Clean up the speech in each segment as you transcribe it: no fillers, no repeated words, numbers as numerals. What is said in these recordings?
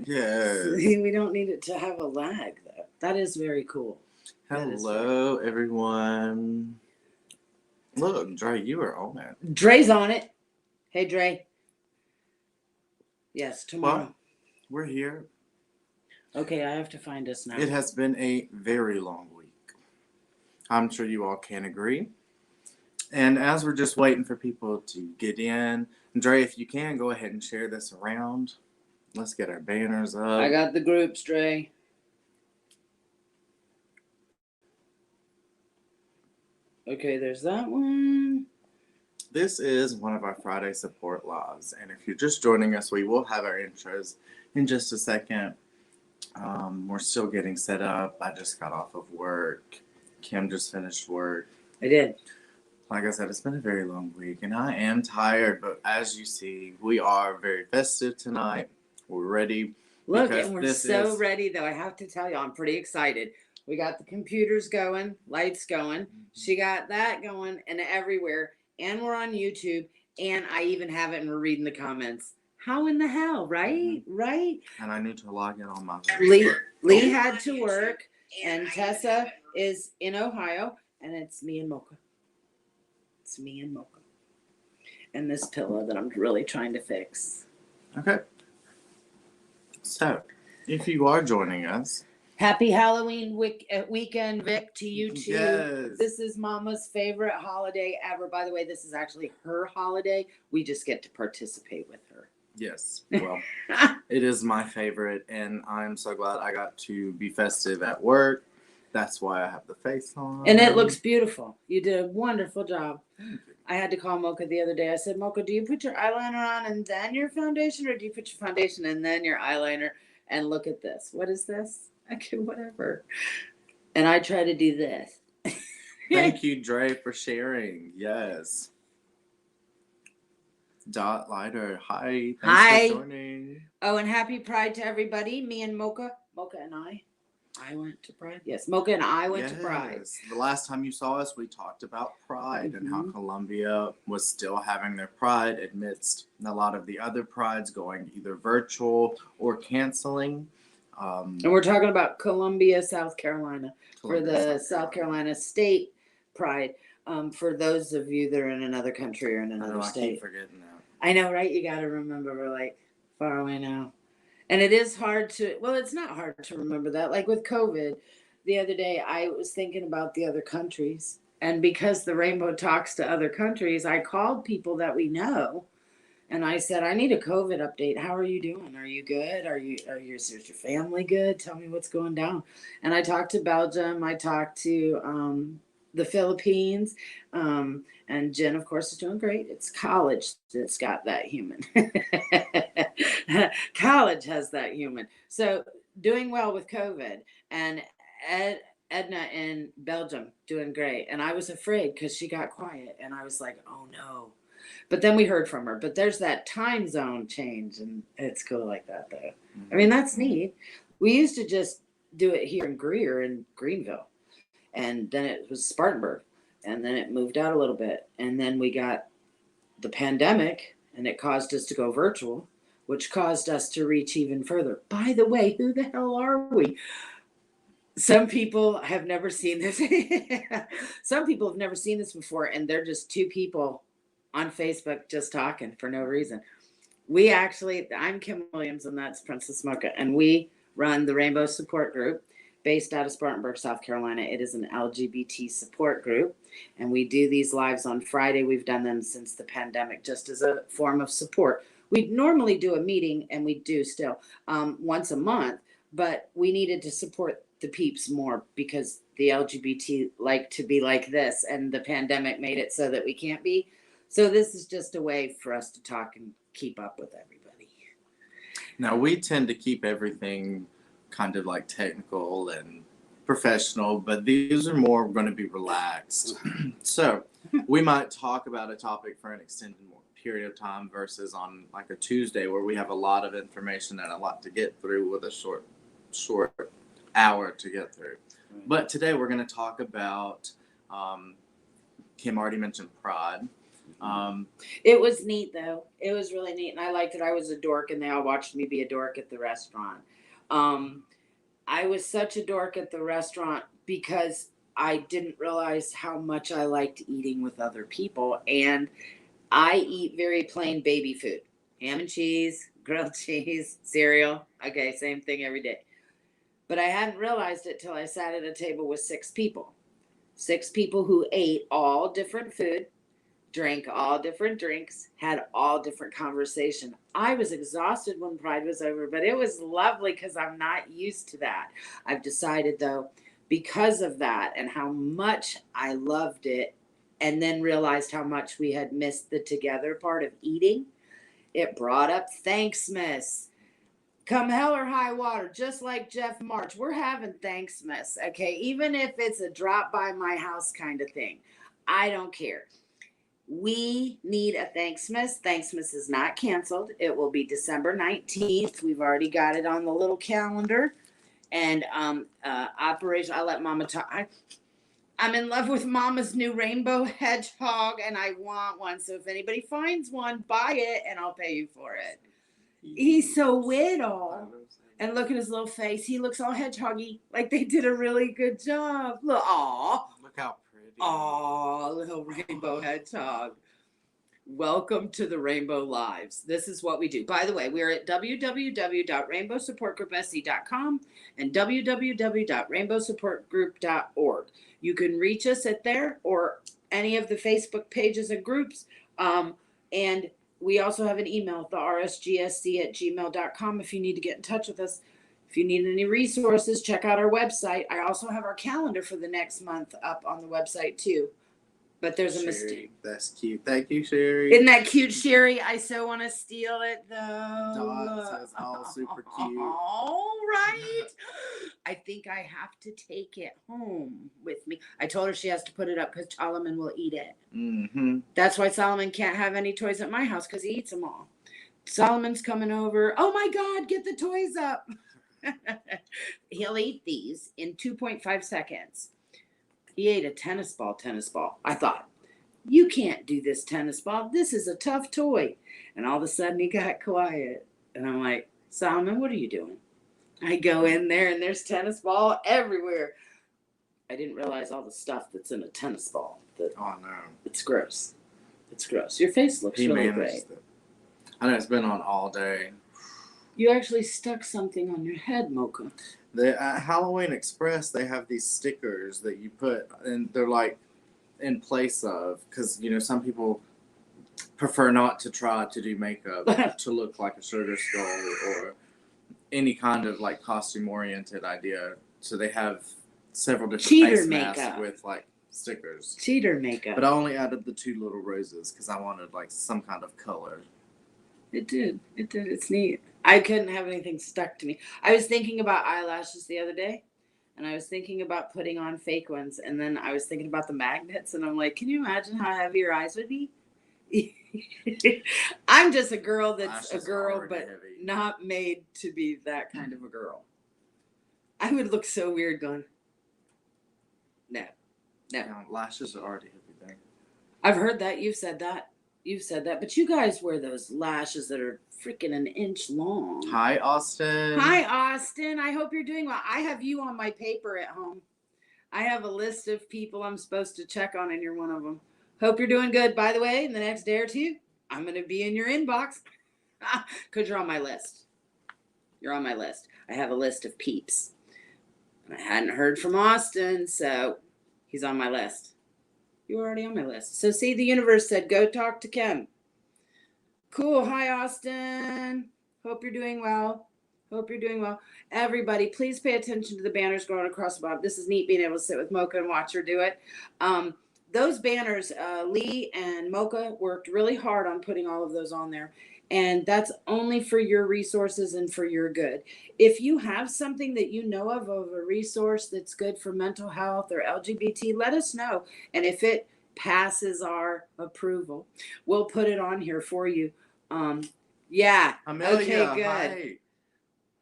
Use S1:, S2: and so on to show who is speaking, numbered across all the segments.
S1: Yes.
S2: We don't need it to have a lag, though. That is very cool.
S1: Hello, everyone. Look, Dre, you are on it.
S2: Dre's on it. Hey, Dre. Yes, tomorrow.
S1: Well, we're here.
S2: Okay, I have to find us now.
S1: It has been a very long week. I'm sure you all can agree. And as we're just waiting for people to get in, Dre, if you can, go ahead and share this around. Let's get our banners up.
S2: I got the groups, Dre. Okay, there's that one.
S1: This is one of our Friday Support lives. And if you're just joining us, we will have our intros in just a second. We're still getting set up. I just got off of work. Kim just finished work.
S2: I did.
S1: Like I said, it's been a very long week, and I am tired. But as you see, we are very festive tonight. We're ready.
S2: Look, and we're so ready, though. I have to tell you, I'm pretty excited. We got the computers going, lights going. She got that going and everywhere. And we're on YouTube. And I even have it, and we're reading the comments. How in the hell, right?
S1: Mm-hmm.
S2: Right?
S1: And I need to log in on my
S2: Lee had to work, and Tessa is in Ohio, and it's me and Mocha. It's me and Mocha. And this pillow that I'm really trying to fix.
S1: Okay. So, if you are joining us,
S2: happy Halloween weekend, Vic, to you too.
S1: Yes.
S2: This is Mama's favorite holiday ever. By the way, this is actually her holiday. We just get to participate with her.
S1: Yes. Well, it is my favorite, and I'm so glad I got to be festive at work. That's why I have the face on.
S2: And it looks beautiful. You did a wonderful job. I had to call Mocha the other day. I said, Mocha, do you put your eyeliner on and then your foundation, or do you put your foundation and then your eyeliner? And look at this. What is this? Okay, whatever. And I try to do this.
S1: Thank you, Dre, for sharing. Yes. Dot Lighter. Hi. Thanks for joining.
S2: Oh, and happy Pride to everybody. Me and Mocha and I went to Pride. Yes, Mocha and I went to Pride.
S1: The last time you saw us, we talked about Pride and how Columbia was still having their Pride amidst a lot of the other Prides going either virtual or canceling.
S2: And we're talking about Columbia, South Carolina, for the South Carolina State Pride. For those of you that are in another country or in another state.
S1: I keep forgetting that.
S2: I know, right? You got to remember we're like far away now. And it is hard to, well, it's not hard to remember that. Like with COVID, the other day, I was thinking about the other countries. And because the Rainbow talks to other countries, I called people that we know. And I said, I need a COVID update. How are you doing? Are you good? Is your family good? Tell me what's going down. And I talked to Belgium. I talked to the Philippines. And Jen, of course, is doing great. It's college that's got that human. College has that human. So doing well with COVID. And Edna in Belgium doing great. And I was afraid because she got quiet. And I was like, oh, no. But then we heard from her. But there's that time zone change. And it's cool like that, though. I mean, that's neat. We used to just do it here in Greer in Greenville. And then it was Spartanburg. And then it moved out a little bit. And then we got the pandemic, and it caused us to go virtual, which caused us to reach even further. By the way, who the hell are we? Some people have never seen this. Some people have never seen this before, and they're just two people on Facebook just talking for no reason. I'm Kim Williams, and that's Princess Mocha, and we run the Rainbow Support Group based out of Spartanburg, South Carolina. It is an LGBT support group, and we do these lives on Friday. We've done them since the pandemic, just as a form of support. We normally do a meeting, and we do still once a month, but we needed to support the peeps more because the LGBT like to be like this, and the pandemic made it so that we can't be. So this is just a way for us to talk and keep up with everybody.
S1: Now, we tend to keep everything kind of like technical and professional, but these are more going to be relaxed. So we might talk about a topic for an extended period of time versus on like a Tuesday where we have a lot of information and a lot to get through with a short hour to get through. But today we're going to talk about, Kim already mentioned Pride.
S2: It was neat though. It was really neat, and I liked it. I was a dork, and they all watched me be a dork at the restaurant. I was such a dork at the restaurant because I didn't realize how much I liked eating with other people, and I eat very plain baby food: ham and cheese, grilled cheese, cereal. Okay, same thing every day. But I hadn't realized it till I sat at a table with 6 people. 6 people who ate all different food, drank all different drinks, had all different conversation. I was exhausted when Pride was over, but it was lovely because I'm not used to that. I've decided though, because of that and how much I loved it, and then realized how much we had missed the together part of eating, it brought up Thanksmas. Come hell or high water, just like Jeff March, we're having Thanksmas, okay? Even if it's a drop by my house kind of thing, I don't care. We need a Thanksmas. Thanksmas is not canceled. It will be December 19th. We've already got it on the little calendar. And Operation, I'll let Mama talk. I'm in love with Mama's new rainbow hedgehog, and I want one. So if anybody finds one, buy it, and I'll pay you for it. He's so little. And look at his little face. He looks all hedgehoggy. Like they did a really good job. Look, aw.
S1: Look how pretty.
S2: Aw, little rainbow hedgehog. Welcome to the Rainbow Lives. This is what we do. By the way, we're at www.rainbowsupportgroupse.com and www.rainbowsupportgroup.org. You can reach us at there or any of the Facebook pages and groups. And we also have an email, the rsgsc@gmail.com, if you need to get in touch with us. If you need any resources, check out our website. I also have our calendar for the next month up on the website too. But there's a mistake.
S1: That's cute. Thank you, Sherry.
S2: Isn't that cute, Sherry? I so want to steal it though.
S1: Dot says all super cute.
S2: All right. I think I have to take it home with me. I told her she has to put it up because Solomon will eat it.
S1: Mm-hmm.
S2: That's why Solomon can't have any toys at my house because he eats them all. Solomon's coming over. Oh my God, get the toys up. He'll eat these in 2.5 seconds. He ate a tennis ball. I thought, you can't do this tennis ball. This is a tough toy. And all of a sudden he got quiet. And I'm like, Solomon, what are you doing? I go in there and there's tennis ball everywhere. I didn't realize all the stuff that's in a tennis ball.
S1: Oh, no.
S2: It's gross. It's gross. Your face looks really great.
S1: I know it's been on all day.
S2: You actually stuck something on your head, Mocha.
S1: At Halloween Express, they have these stickers that you put, and they're like in place of, because, you know, some people prefer not to try to do makeup to look like a sugar skull or any kind of like costume-oriented idea. So they have several different face masks with like stickers.
S2: Cheater makeup.
S1: But I only added the 2 little roses because I wanted like some kind of color.
S2: It did. It's neat. I couldn't have anything stuck to me. I was thinking about eyelashes the other day, and I was thinking about putting on fake ones, and then I was thinking about the magnets, and I'm like, can you imagine how heavy your eyes would be? I'm just a girl that's a girl, but heavy. Not made to be that kind of a girl. I would look so weird going, no.
S1: Lashes are already heavy thing.
S2: I've heard that. You've said that. But you guys wear those lashes that are freaking an inch long.
S1: Hi, Austin.
S2: I hope you're doing well. I have you on my paper at home. I have a list of people I'm supposed to check on, and you're one of them. Hope you're doing good. By the way, in the next day or two, I'm going to be in your inbox because you're on my list. You're on my list. I have a list of peeps. And I hadn't heard from Austin, so he's on my list. You were already on my list. So see, the universe said, go talk to Kim. Cool. Hi, Austin. Hope you're doing well. Everybody, please pay attention to the banners going across the bottom. This is neat being able to sit with Mocha and watch her do it. Those banners, Lee and Mocha worked really hard on putting all of those on there. And that's only for your resources and for your good. If you have something that you know of a resource that's good for mental health or LGBT, let us know. And if it passes our approval, we'll put it on here for you. Yeah.
S1: Amelia,
S2: okay, good.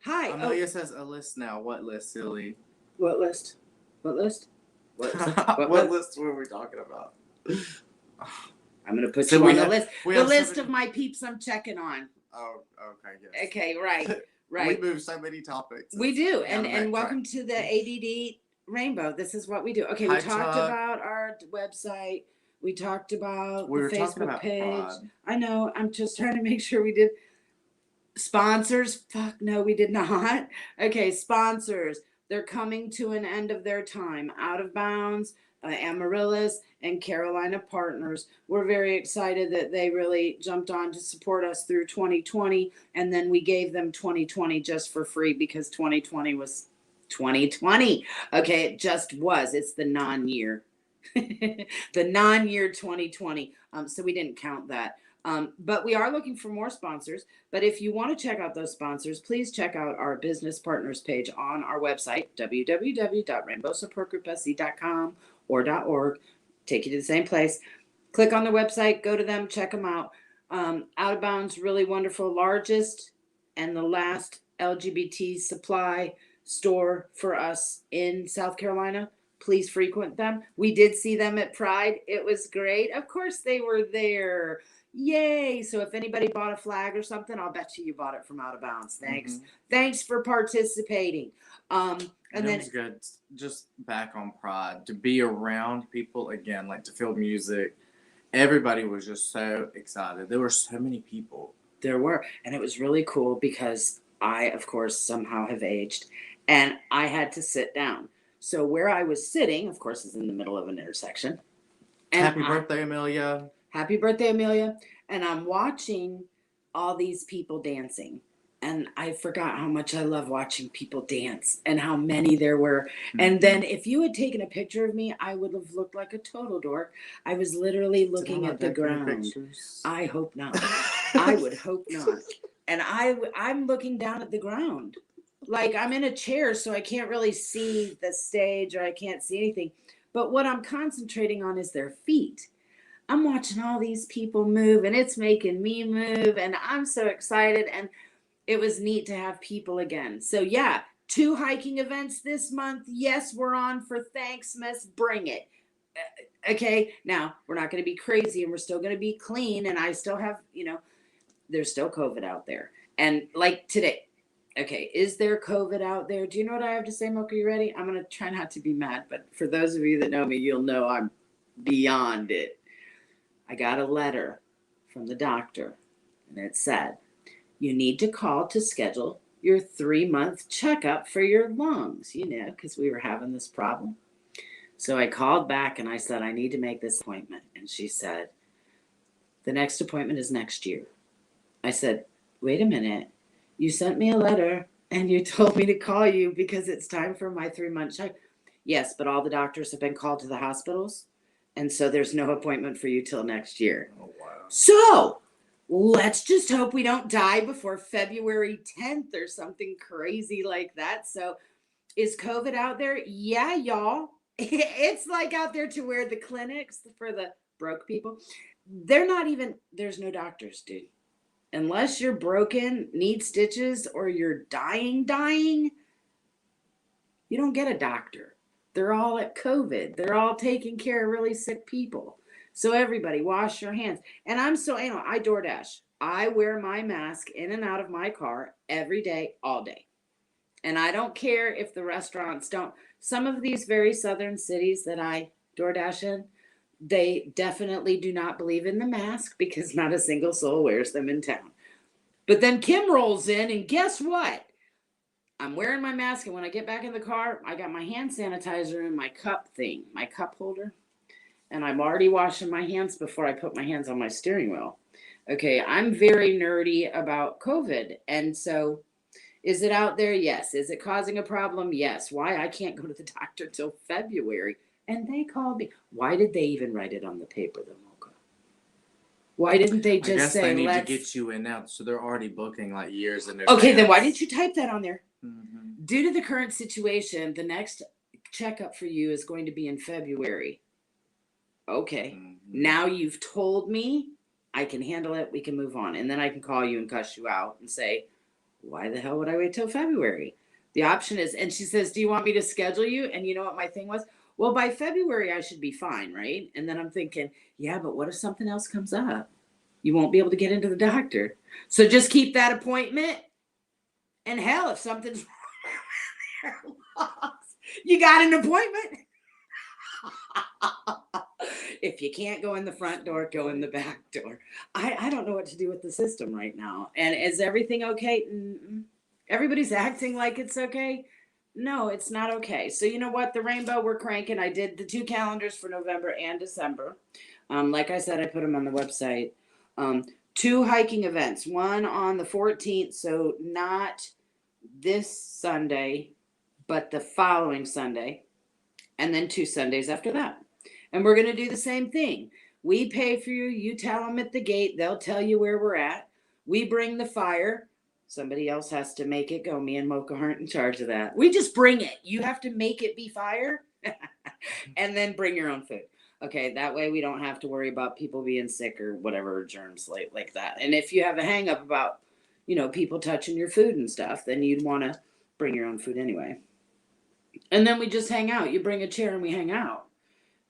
S2: Hi.
S1: Amelia says a list now. What list, silly?
S2: What list? What list
S1: What list were we talking about?
S2: I'm going to put
S1: So
S2: you
S1: we
S2: on the
S1: have-
S2: list.
S1: we
S2: The
S1: have
S2: list
S1: so
S2: of my peeps I'm checking on.
S1: Oh, okay, yes.
S2: Okay, right, right.
S1: We move so many topics.
S2: We do,
S1: Down
S2: and
S1: the
S2: welcome
S1: backtrack.
S2: to the ADD Rainbow. This is what we do. Okay, we
S1: Hi,
S2: talked
S1: Chuck.
S2: about our website. We talked about
S1: We
S2: the
S1: were talking
S2: Facebook
S1: about
S2: page.
S1: Pride.
S2: I know. I'm just trying to make sure we did. Sponsors? Fuck no, we did not. Okay, sponsors. They're coming to an end of their time. Out of Bounds, Amaryllis, and Carolina Partners. We're very excited that they really jumped on to support us through 2020, and then we gave them 2020 just for free because 2020 was 2020. Okay, it just was. It's the non-year. The non-year 2020. So we didn't count that. But we are looking for more sponsors. But if you want to check out those sponsors, please check out our business partners page on our website, www.rainbowsupportgroup.com or .org. Take you to the same place. Click on the website, go to them, check them out. Out of Bounds, really wonderful, largest and the last LGBT supply store for us in South Carolina. Please frequent them. We did see them at Pride. It was great. Of course, they were there. Yay. So if anybody bought a flag or something, I'll bet you bought it from Out of Bounds. Thanks.
S1: Mhm.
S2: Thanks for participating. And
S1: it
S2: then
S1: was good. Just back on Pride, to be around people again, like to feel music. Everybody was just so excited. There were so many people.
S2: there were, and it was really cool because I, of course, somehow have aged and I had to sit down. So where I was sitting, of course, is in the middle of an intersection. And
S1: Happy birthday, Amelia.
S2: Happy birthday, Amelia. And I'm watching all these people dancing. And I forgot how much I love watching people dance and how many there were. And then if you had taken a picture of me, I would have looked like a total dork. I was literally looking at the ground. I hope not. I would hope not. And I'm looking down at the ground. Like I'm in a chair, so I can't really see the stage or I can't see anything. But what I'm concentrating on is their feet. I'm watching all these people move and it's making me move and I'm so excited, and it was neat to have people again. So yeah, 2 hiking events this month. Yes, we're on for Thanksmas. Bring it. Okay, now we're not going to be crazy and we're still going to be clean, and I still have, there's still COVID out there. And like today, okay, is there COVID out there? Do you know what I have to say, Mocha? You ready? I'm going to try not to be mad, but for those of you that know me, you'll know I'm beyond it. I got a letter from the doctor, and it said, you need to call to schedule your 3-month checkup for your lungs, because we were having this problem. So I called back and I said, I need to make this appointment. And she said, the next appointment is next year. I said, wait a minute. You sent me a letter and you told me to call you because it's time for my 3-month check. Yes, but all the doctors have been called to the hospitals. And so there's no appointment for you till next year.
S1: Oh, wow.
S2: So let's just hope we don't die before February 10th or something crazy like that. So is COVID out there? Yeah, y'all. It's like out there to where the clinics for the broke people, there's no doctors, dude. Unless you're broken, need stitches, or you're dying, you don't get a doctor. They're all at COVID. They're all taking care of really sick people. So everybody wash your hands. And I'm so anal. I DoorDash. I wear my mask in and out of my car every day, all day. And I don't care if the restaurants don't. Some of these very southern cities that I DoorDash in, they definitely do not believe in the mask because not a single soul wears them in town. But then Kim rolls in, and guess what? I'm wearing my mask, and when I get back in the car, I got my hand sanitizer in my cup thing, my cup holder. And I'm already washing my hands before I put my hands on my steering wheel. Okay, I'm very nerdy about COVID. And so, is it out there? Yes. Is it causing a problem? Yes. Why? I can't go to the doctor till February. And they called me. Why did they even write it on the paper, though, Mocha? Why didn't they just
S1: I guess
S2: say,
S1: they need
S2: let's...
S1: to get you in now, so they're already booking like years in advance.
S2: Okay, then why didn't you type that on there?
S1: Mm-hmm.
S2: Due to the current situation, the next checkup for you is going to be in February. Okay.
S1: Mm-hmm.
S2: Now you've told me, I can handle it. We can move on. And then I can call you and cuss you out and say, why the hell would I wait till February? The option is, and she says, do you want me to schedule you? And you know what my thing was? Well, by February, I should be fine, right? And then I'm thinking, yeah, but what if something else comes up? You won't be able to get into the doctor. So just keep that appointment. And hell, if something's wrong, you got an appointment. If you can't go in the front door, go in the back door. I don't know what to do with the system right now. And is everything okay? Everybody's acting like it's okay. No, it's not okay. So you know what? The rainbow, we're cranking. I did the 2 calendars for November and December. Like I said, I put them on the website. 2 hiking events. One on the 14th, so not this Sunday, but the following Sunday. And then 2 Sundays after that. And we're going to do the same thing. We pay for you. You tell them at the gate. They'll tell you where we're at. We bring the fire. Somebody else has to make it go. Me and Mocha aren't in charge of that. We just bring it. You have to make it be fire. And then bring your own food. Okay, that way we don't have to worry about people being sick or whatever, germs like that. And if you have a hang up about, people touching your food and stuff, then you'd want to bring your own food anyway. And then we just hang out. You bring a chair and we hang out.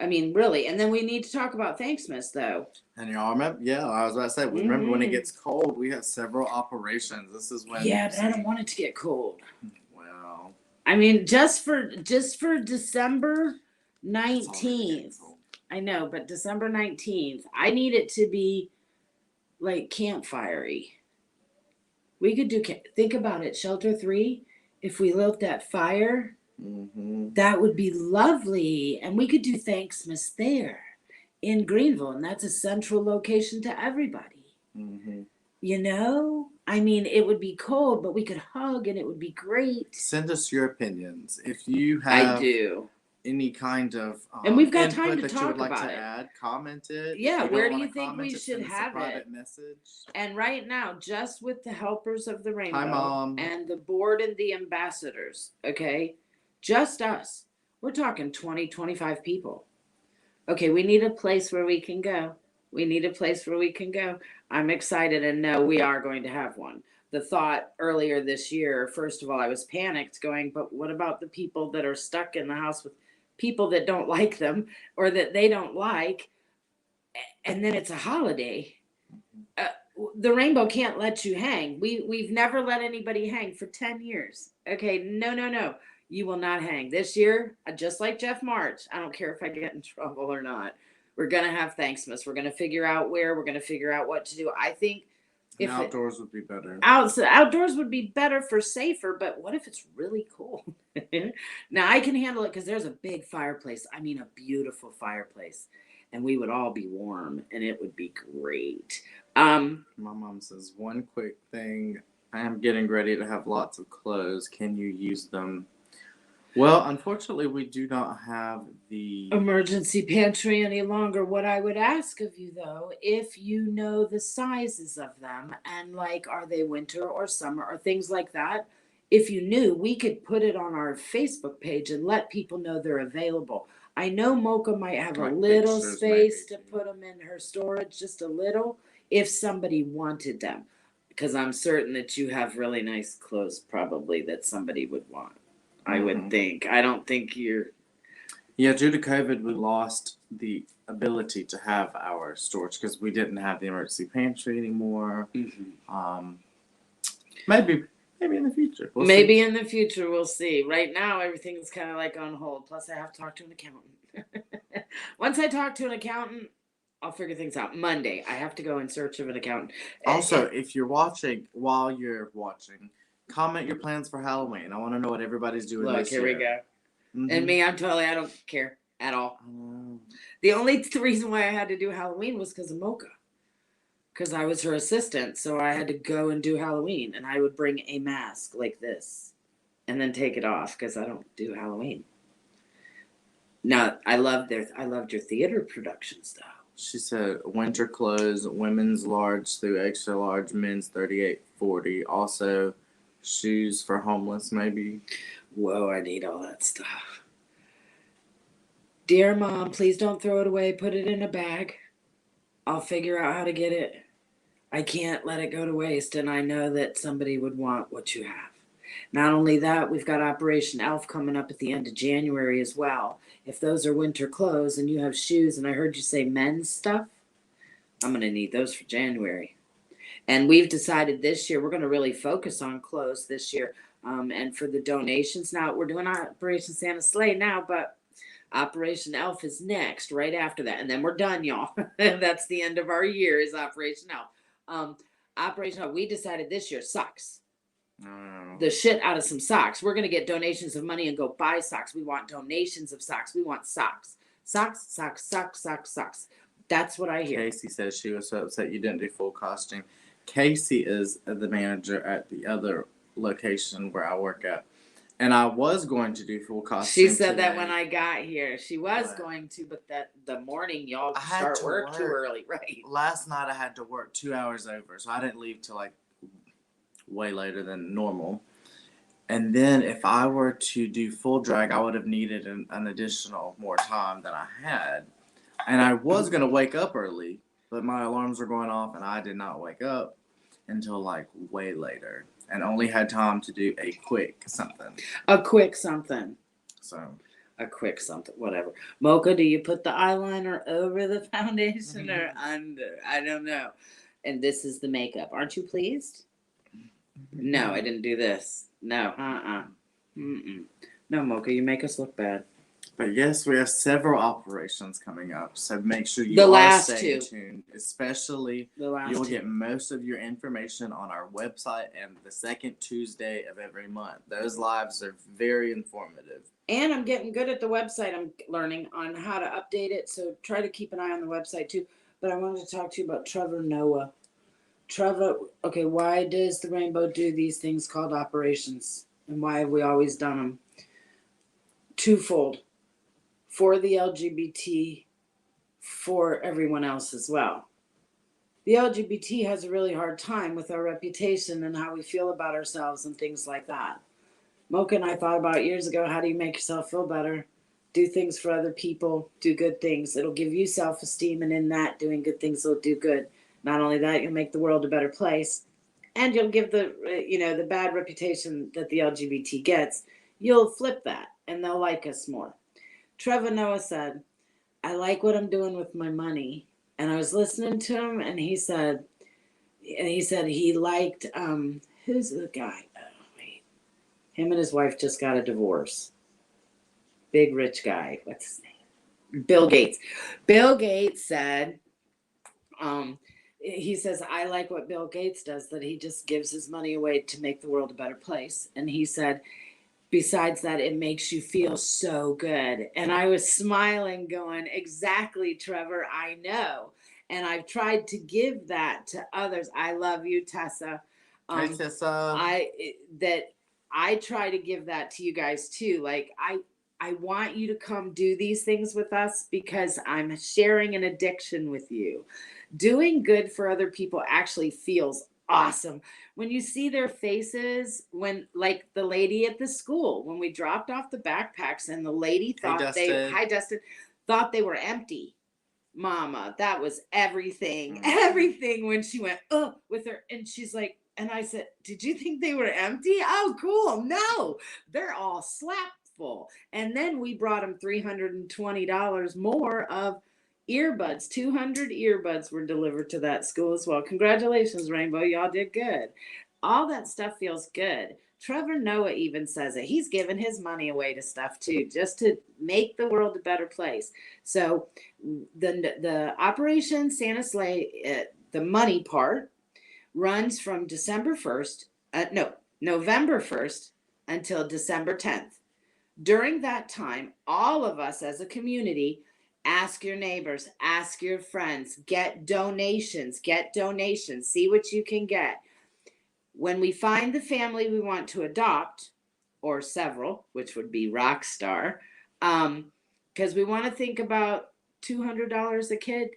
S2: I mean, really. And then we need to talk about Thanksmas, though.
S1: And y'all remember? Yeah, I was about to say. Remember when it gets cold? We have several operations. This is when.
S2: Yeah, but I don't want it to get cold.
S1: Well.
S2: I mean, just for December 19th. I know, but December 19th, I need it to be like campfire-y. We could do. Think about it. Shelter 3. If we lit that fire. Mm-hmm. That would be lovely. And we could do Thanksmas there in Greenville. And that's a central location to everybody. Mm-hmm. I mean, it would be cold, but we could hug and it would be great.
S1: Send us your opinions. If you have any kind of
S2: and we've got time to
S1: that
S2: talk
S1: you would like
S2: about
S1: to
S2: it.
S1: add, comment it.
S2: Yeah, where do you think we should have it?
S1: Message.
S2: And right now, just with the helpers of the rainbow.
S1: Hi, Mom.
S2: And the board and the ambassadors, okay? Just us. We're talking 20, 25 people. Okay, we need a place where we can go. I'm excited and know we are going to have one. The thought earlier this year, first of all, I was panicked going, but what about the people that are stuck in the house with people that don't like them or that they don't like? And then it's a holiday. The rainbow can't let you hang. We've never let anybody hang for 10 years. Okay, no. You will not hang. This year, just like Jeff March, I don't care if I get in trouble or not. We're going to have Thanksmas. We're going to figure out where. We're going to figure out what to do. I think if
S1: outdoors would be better.
S2: Outdoors would be better for safer, but what if it's really cold? Now, I can handle it because there's a big fireplace. I mean, a beautiful fireplace. And we would all be warm, and it would be great.
S1: My mom says, one quick thing. I am getting ready to have lots of clothes. Can you use them? Well, unfortunately, we do not have the
S2: emergency pantry any longer. What I would ask of you, though, if you know the sizes of them and are they winter or summer or things like that, if you knew, we could put it on our Facebook page and let people know they're available. I know Mocha might have a little space to put them in her storage, just a little, if somebody wanted them. Because I'm certain that you have really nice clothes probably that somebody would want. I would think. I don't think you're...
S1: Yeah, due to COVID, we lost the ability to have our storage because we didn't have the emergency pantry anymore. Mm-hmm. Maybe in the future.
S2: In the future, we'll see. Right now, everything's kind of on hold. Plus, I have to talk to an accountant. Once I talk to an accountant, I'll figure things out. Monday, I have to go in search of an accountant.
S1: Also, if you're watching, while you're watching... comment your plans for Halloween. I want to know what everybody's doing this year.
S2: Look, here we go. Mm-hmm. And me, I don't care at all. The only reason why I had to do Halloween was because of Mocha. Because I was her assistant, so I had to go and do Halloween. And I would bring a mask like this and then take it off because I don't do Halloween. Now, I loved your theater production style.
S1: She said winter clothes, women's large through extra large, men's 38-40. Also... shoes for homeless, maybe.
S2: Whoa, I need all that stuff. Dear Mom, please don't throw it away. Put it in a bag. I'll figure out how to get it. I can't let it go to waste, and I know that somebody would want what you have. Not only that, we've got Operation Elf coming up at the end of January as well. If those are winter clothes and you have shoes, and I heard you say men's stuff, I'm going to need those for January. And we've decided this year we're going to really focus on clothes this year. And for the donations, now we're doing Operation Santa Sleigh now, but Operation Elf is next, right after that. And then we're done, y'all. That's the end of our year is Operation Elf. Operation Elf, we decided this year socks. The shit out of some socks. We're going to get donations of money and go buy socks. We want donations of socks. We want socks. Socks, socks, socks, socks, socks. That's what I hear.
S1: Casey says she was so upset you didn't do full costing. Casey is the manager at the other location where I work at. And I was going to do full costing.
S2: She said
S1: today.
S2: that when I got here. She was going to, but that the morning y'all start work too early, right?
S1: Last night I had to work 2 hours over, so I didn't leave till like way later than normal. And then if I were to do full drag, I would have needed an additional more time than I had. And I was going to wake up early, but my alarms were going off and I did not wake up until like way later and only had time to do a quick something.
S2: A quick something.
S1: So.
S2: A quick something, whatever. Mocha, do you put the eyeliner over the foundation or under? I don't know. And this is the makeup. Aren't you pleased? No, I didn't do this. No, No, Mocha, you make us look bad.
S1: But yes, we have several operations coming up, so make sure you stay tuned. Especially, you'll get most of your information on our website and the second Tuesday of every month. Those lives are very informative.
S2: And I'm getting good at the website. I'm learning on how to update it, so try to keep an eye on the website too. But I wanted to talk to you about Trevor Noah. Trevor, okay, why does the Rainbow do these things called operations? And why have we always done them? Twofold. For the LGBT, for everyone else as well. The LGBT has a really hard time with our reputation and how we feel about ourselves and things like that. Mocha and I thought about years ago, how do you make yourself feel better? Do things for other people, do good things. It'll give you self-esteem, and in that, doing good things will do good. Not only that, you'll make the world a better place, and you'll give the bad reputation that the LGBT gets, you'll flip that, and they'll like us more. Trevor Noah said, I like what I'm doing with my money. And I was listening to him, and he said he liked, who's the guy? Oh, wait. Him and his wife just got a divorce. Big rich guy. What's his name? Bill Gates. Bill Gates said, he says, I like what Bill Gates does, that he just gives his money away to make the world a better place. And he said, besides that, it makes you feel so good. And I was smiling going, exactly, Trevor, I know. And I've tried to give that to others. I love you, Tessa.
S1: Hey, Tessa.
S2: I try to give that to you guys too. Like, I want you to come do these things with us because I'm sharing an addiction with you. Doing good for other people actually feels awesome. When you see their faces, when like the lady at the school, when we dropped off the backpacks and the lady thought Dustin, thought they were empty. Mama, that was everything. Everything when she went, with her, and she's like, and I said, did you think they were empty? Oh, cool. No, they're all slapped full. And then we brought them $320 more of earbuds. 200 earbuds were delivered to that school as well. Congratulations, Rainbow. Y'all did good. All that stuff feels good. Trevor Noah even says it. He's given his money away to stuff too, just to make the world a better place. So the Operation Santa Sleigh, the money part, runs from November 1st until December 10th. During that time, all of us as a community, ask your neighbors, ask your friends, get donations, see what you can get. When we find the family we want to adopt, or several, which would be Rockstar, because we want to think about $200 a kid,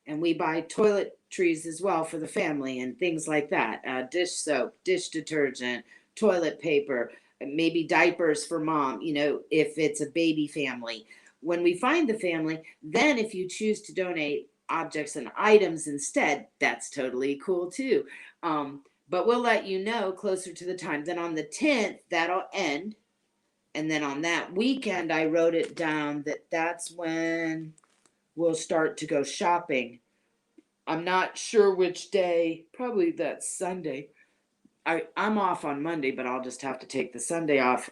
S2: and we buy toiletries as well for the family and things like that. Dish soap, dish detergent, toilet paper, maybe diapers for mom, if it's a baby family. When we find the family, then if you choose to donate objects and items instead, that's totally cool too. But we'll let you know closer to the time. Then on the 10th, that'll end. And then on that weekend, I wrote it down that that's when we'll start to go shopping. I'm not sure which day. Probably that Sunday. I'm off on Monday, but I'll just have to take the Sunday off.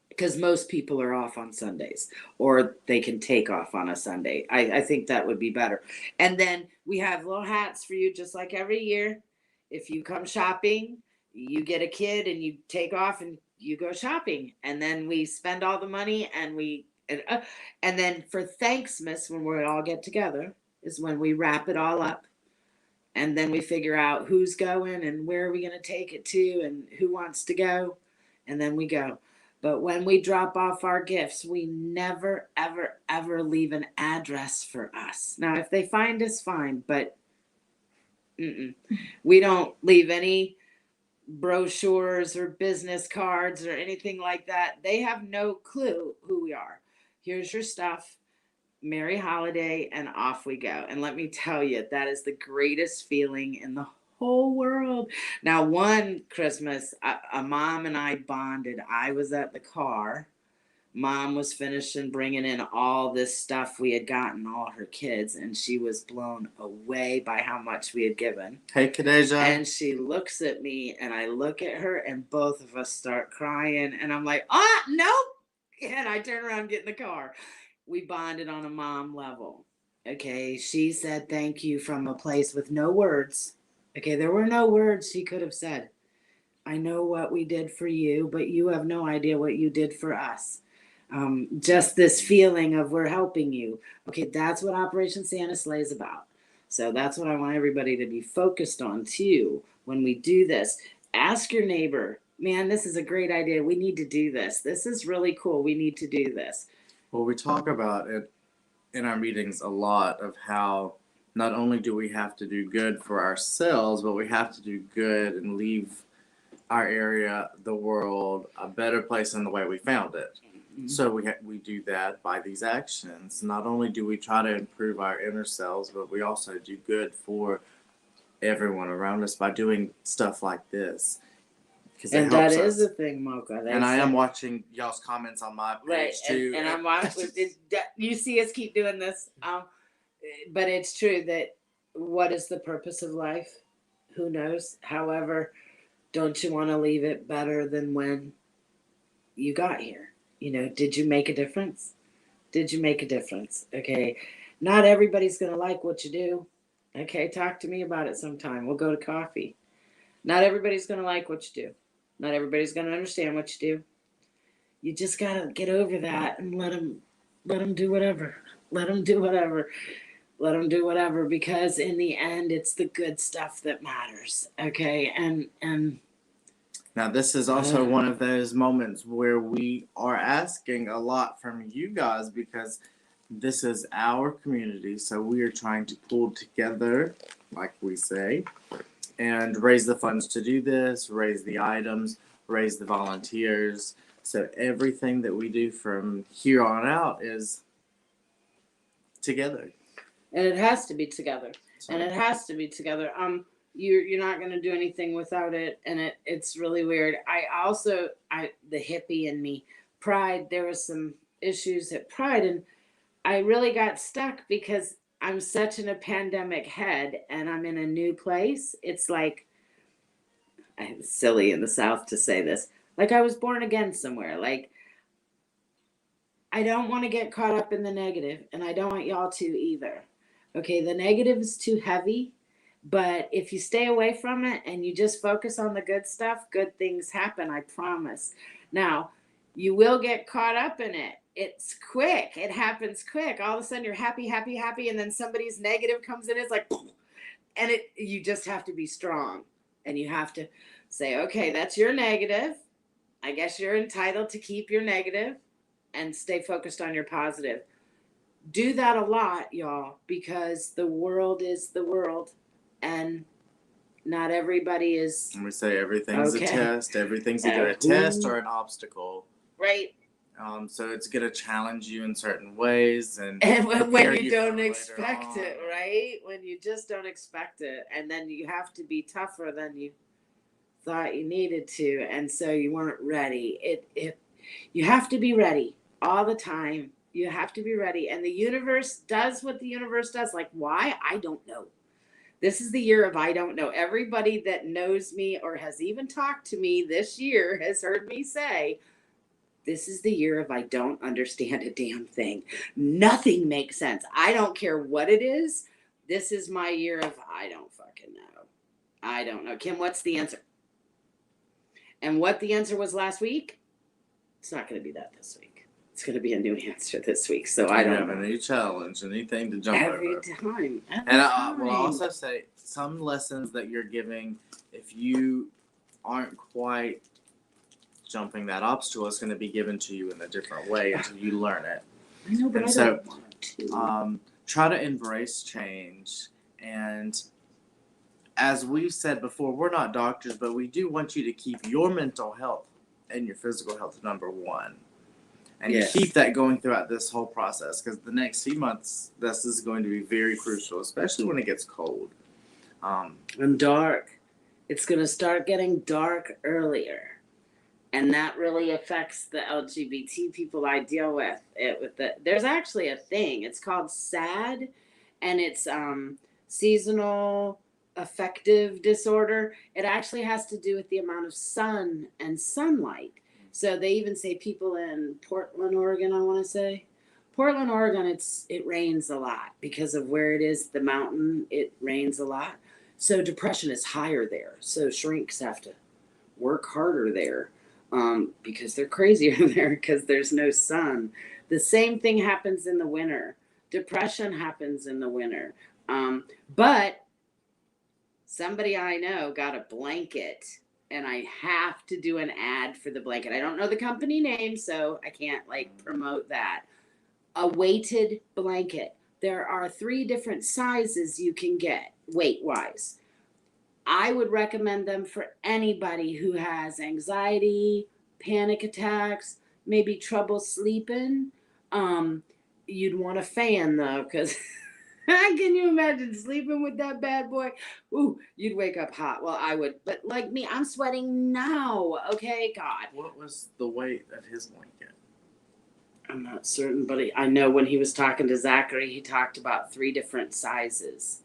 S2: Because most people are off on Sundays, or they can take off on a Sunday. I think that would be better. And then we have little hats for you, just like every year. If you come shopping, you get a kid and you take off and you go shopping. And then we spend all the money and then for Thanksmas, when we all get together, is when we wrap it all up. And then we figure out who's going and where are we going to take it to and who wants to go. And then we go. But when we drop off our gifts, we never, ever, ever leave an address for us. Now, if they find us, fine, but we don't leave any brochures or business cards or anything like that. They have no clue who we are. Here's your stuff. Merry holiday, and off we go. And let me tell you, that is the greatest feeling in the whole world. Now, one Christmas, a mom and I bonded. I was at the car. Mom was finishing bringing in all this stuff we had gotten, all her kids, and she was blown away by how much we had given.
S1: Hey, Kadeja.
S2: And she looks at me, and I look at her, and both of us start crying. And I'm like, nope. And I turn around and get in the car. We bonded on a mom level. Okay, she said thank you from a place with no words. Okay, there were no words she could have said. I know what we did for you, but you have no idea what you did for us. Just this feeling of we're helping you. Okay, that's what Operation Santa Sleigh is about. So that's what I want everybody to be focused on too when we do this. Ask your neighbor, man, this is a great idea. We need to do this. This is really cool. We need to do this.
S1: Well, we talk about it in our meetings a lot of how not only do we have to do good for ourselves, but we have to do good and leave our area, the world, a better place than the way we found it. Mm-hmm. So we do that by these actions. Not only do we try to improve our inner selves, but we also do good for everyone around us by doing stuff like this.
S2: And that is the thing, Mocha.
S1: And I am watching y'all's comments on my page too.
S2: And I'm watching. You see us keep doing this. But it's true that what is the purpose of life? Who knows? However, don't you want to leave it better than when you got here? You know, did you make a difference? Did you make a difference? Okay. Not everybody's going to like what you do. Okay. Talk to me about it sometime. We'll go to coffee. Not everybody's going to like what you do. Not everybody's going to understand what you do. You just got to get over that and let them do whatever. Let them do whatever. Let them do whatever, because in the end, it's the good stuff that matters. Okay. And
S1: now this is also one of those moments where we are asking a lot from you guys, because this is our community. So we are trying to pull together, like we say, and raise the funds to do this, raise the items, raise the volunteers. So everything that we do from here on out is together.
S2: And it has to be together. And it has to be together. You're not going to do anything without it. And it's really weird. The hippie in me, Pride, there was some issues at Pride, and I really got stuck because I'm such in a pandemic head and I'm in a new place. It's like, it's silly in the South to say this, like I was born again somewhere. Like, I don't want to get caught up in the negative, and I don't want y'all to either. Okay, the negative is too heavy, but if you stay away from it and you just focus on the good stuff, good things happen, I promise. Now, you will get caught up in it. It's quick. It happens quick. All of a sudden you're happy, and then somebody's negative comes in. It's like, and you just have to be strong, and you have to say, okay, that's your negative. I guess you're entitled to keep your negative and stay focused on your positive. Do that a lot, y'all, because the world is the world, and not everybody is.
S1: And we say everything's a test. Everything's either a test or an obstacle.
S2: Right.
S1: So it's going to challenge you in certain ways. And
S2: when you don't expect it, right? When you just don't expect it. And then you have to be tougher than you thought you needed to, and so you weren't ready. You have to be ready all the time. You have to be ready, and the universe does what the universe does. Like, why? I don't know. This is the year of I don't know. Everybody that knows me or has even talked to me this year has heard me say, this is the year of I don't understand a damn thing. Nothing makes sense. I don't care what it is. This is my year of I don't fucking know. I don't know. Kim, what's the answer? And what the answer was last week, it's not going to be that this week. It's going to be a new answer this week. So I don't
S1: have
S2: know.
S1: a new challenge, anything to jump
S2: Every
S1: over.
S2: time.
S1: And I will also say some lessons that you're giving, if you aren't quite jumping that obstacle, it's going to be given to you in a different way until you learn it.
S2: I know, but
S1: And
S2: I
S1: so,
S2: don't want to.
S1: Try to embrace change. And as we've said before, we're not doctors, but we do want you to keep your mental health and your physical health number one. And
S2: Yes.
S1: keep that going throughout this whole process, because the next few months, this is going to be very crucial, especially when it gets cold.
S2: And dark. It's going to start getting dark earlier. And that really affects the LGBT people I deal with. There's actually a thing. It's called SAD, and it's seasonal affective disorder. It actually has to do with the amount of sun and sunlight. So they even say people in Portland, Oregon, I want to say. Portland, Oregon, it rains a lot because of where it is, the mountain, it rains a lot. So depression is higher there. So shrinks have to work harder there because they're crazier there because there's no sun. The same thing happens in the winter. Depression happens in the winter. But somebody I know got a blanket, and I have to do an ad for the blanket. I don't know the company name, so I can't promote that. A weighted blanket. There are 3 different sizes you can get weight-wise. I would recommend them for anybody who has anxiety, panic attacks, maybe trouble sleeping. You'd want a fan though, because can you imagine sleeping with that bad boy? Ooh, you'd wake up hot. Well, I would, but like me, I'm sweating now. Okay, God.
S1: What was the weight of his blanket?
S2: I'm not certain, but I know when he was talking to Zachary, he talked about 3 different sizes,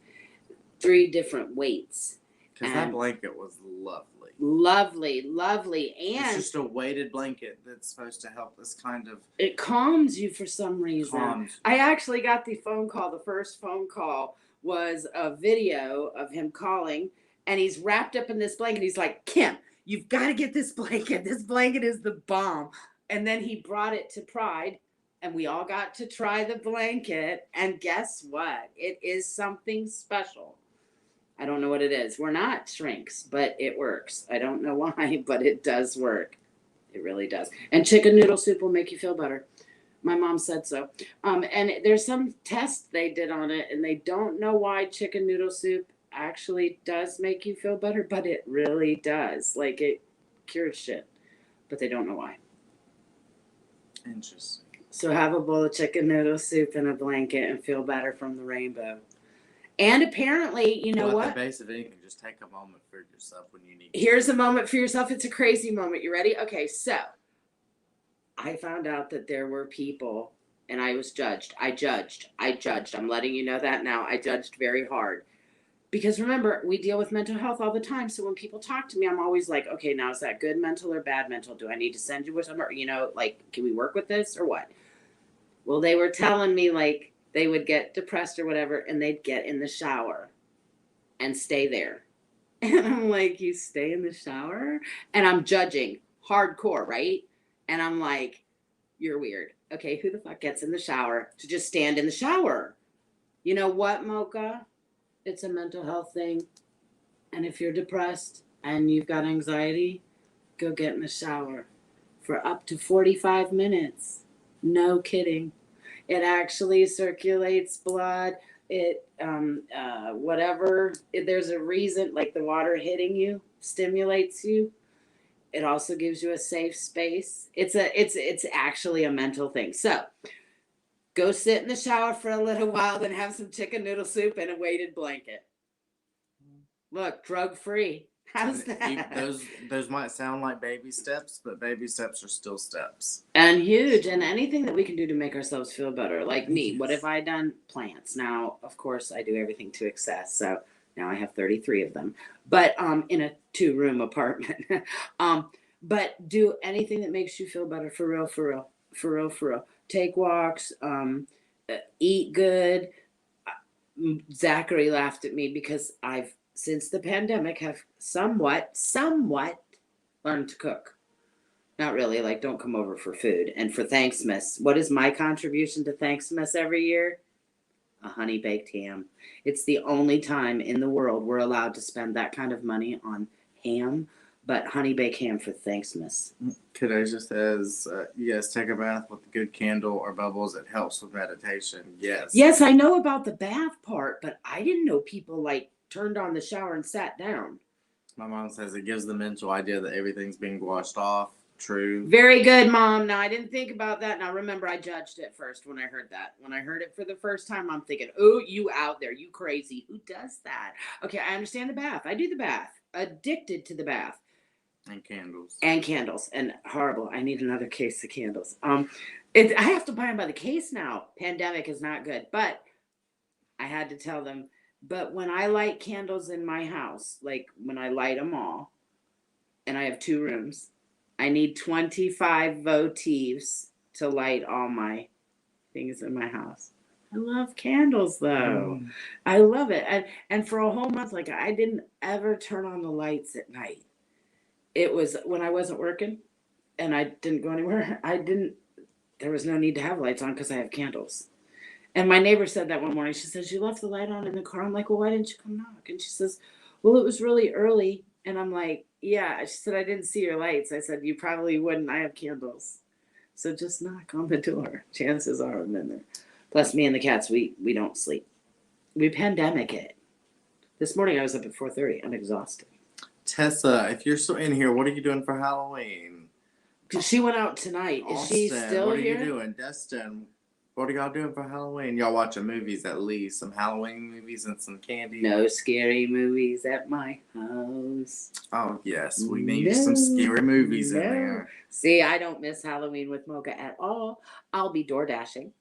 S2: 3 different weights.
S1: Because that blanket was lovely.
S2: Lovely. And
S1: it's just a weighted blanket that's supposed to help this kind of...
S2: It calms you for some reason. I actually got the phone call. The first phone call was a video of him calling, and he's wrapped up in this blanket. He's like, Kim, you've got to get this blanket. This blanket is the bomb. And then he brought it to Pride, and we all got to try the blanket. And guess what? It is something special. I don't know what it is. We're not shrinks, but it works. I don't know why, but it does work. It really does. And chicken noodle soup will make you feel better. My mom said so. And there's some tests they did on it, and they don't know why chicken noodle soup actually does make you feel better, but it really does. Like, it cures shit, but they don't know why.
S1: Interesting.
S2: So have a bowl of chicken noodle soup and a blanket and feel better from the rainbow. And apparently, you know what?
S1: At the base of anything, just take a moment for yourself when you need to.
S2: Here's a moment for yourself. It's a crazy moment. You ready? Okay, so I found out that there were people, and I was judged. I judged. I'm letting you know that now. I judged very hard. Because remember, we deal with mental health all the time. So when people talk to me, I'm always like, okay, now is that good mental or bad mental? Do I need to send you with somebody? You know, can we work with this or what? Well, they were telling me they would get depressed or whatever, and they'd get in the shower and stay there. And I'm like, you stay in the shower? And I'm judging hardcore, right? And I'm like, you're weird. Okay, who the fuck gets in the shower to just stand in the shower? You know what, Mocha? It's a mental health thing. And if you're depressed and you've got anxiety, go get in the shower for up to 45 minutes. No kidding. It actually circulates blood. It, there's a reason, like the water hitting you stimulates you. It also gives you a safe space. It's actually a mental thing. So go sit in the shower for a little while, then have some chicken noodle soup and a weighted blanket. Look, drug free. How's that?
S1: Those might sound like baby steps, but baby steps are still steps.
S2: And huge, and anything that we can do to make ourselves feel better. Like me, what
S1: Yes.
S2: have I done? Plants. Now, of course, I do everything to excess. So now I have 33 of them, but in a 2-room apartment. But do anything that makes you feel better, for real, for real, for real, for real. Take walks, eat good. Zachary laughed at me because I've, since the pandemic, have somewhat learned to cook. Not really, like, don't come over for food. And for Thanksmas, what is my contribution to Thanksmas every year? A honey baked ham. It's the only time in the world we're allowed to spend that kind of money on ham, but honey baked ham for Thanksmas.
S1: Kadeja says, yes, take a bath with a good candle or bubbles. It helps with meditation. Yes.
S2: Yes, I know about the bath part, but I didn't know people like turned on the shower and sat down.
S1: My mom says it gives the mental idea that everything's being washed off. True.
S2: Very good, Mom. Now, I didn't think about that. Now, remember, I judged it first when I heard that. When I heard it for the first time, I'm thinking, oh, you out there, you crazy. Who does that? Okay, I understand the bath. I do the bath. Addicted to the bath.
S1: And candles.
S2: And candles. And horrible. I need another case of candles. I have to buy them by the case now. Pandemic is not good. But I had to tell them. But when I light candles in my house, like when I light them all, and I have 2 rooms, I need 25 votives to light all my things in my house. I love candles, though. I love it. And for a whole month, like, I didn't ever turn on the lights at night. It was when I wasn't working and I didn't go anywhere. There was no need to have lights on because I have candles. And my neighbor said that one morning. She says, you left the light on in the car. I'm like, well, why didn't you come knock? And she says, well, it was really early. And I'm like, yeah. She said, I didn't see your lights. I said, you probably wouldn't. I have candles. So just knock on the door. Chances are I'm in there. Plus, me and the cats, we don't sleep. We pandemic it. This morning I was up at 4:30. I'm exhausted.
S1: Tessa, if you're still in here, what are you doing for Halloween?
S2: She went out tonight. Is she still
S1: what are
S2: here?
S1: you doing? Destin, what are y'all doing for Halloween? Y'all watching movies at least. Some Halloween movies and some candy.
S2: No scary movies at my house.
S1: Oh, yes. We need some scary movies in there.
S2: See, I don't miss Halloween with Mocha at all. I'll be door dashing.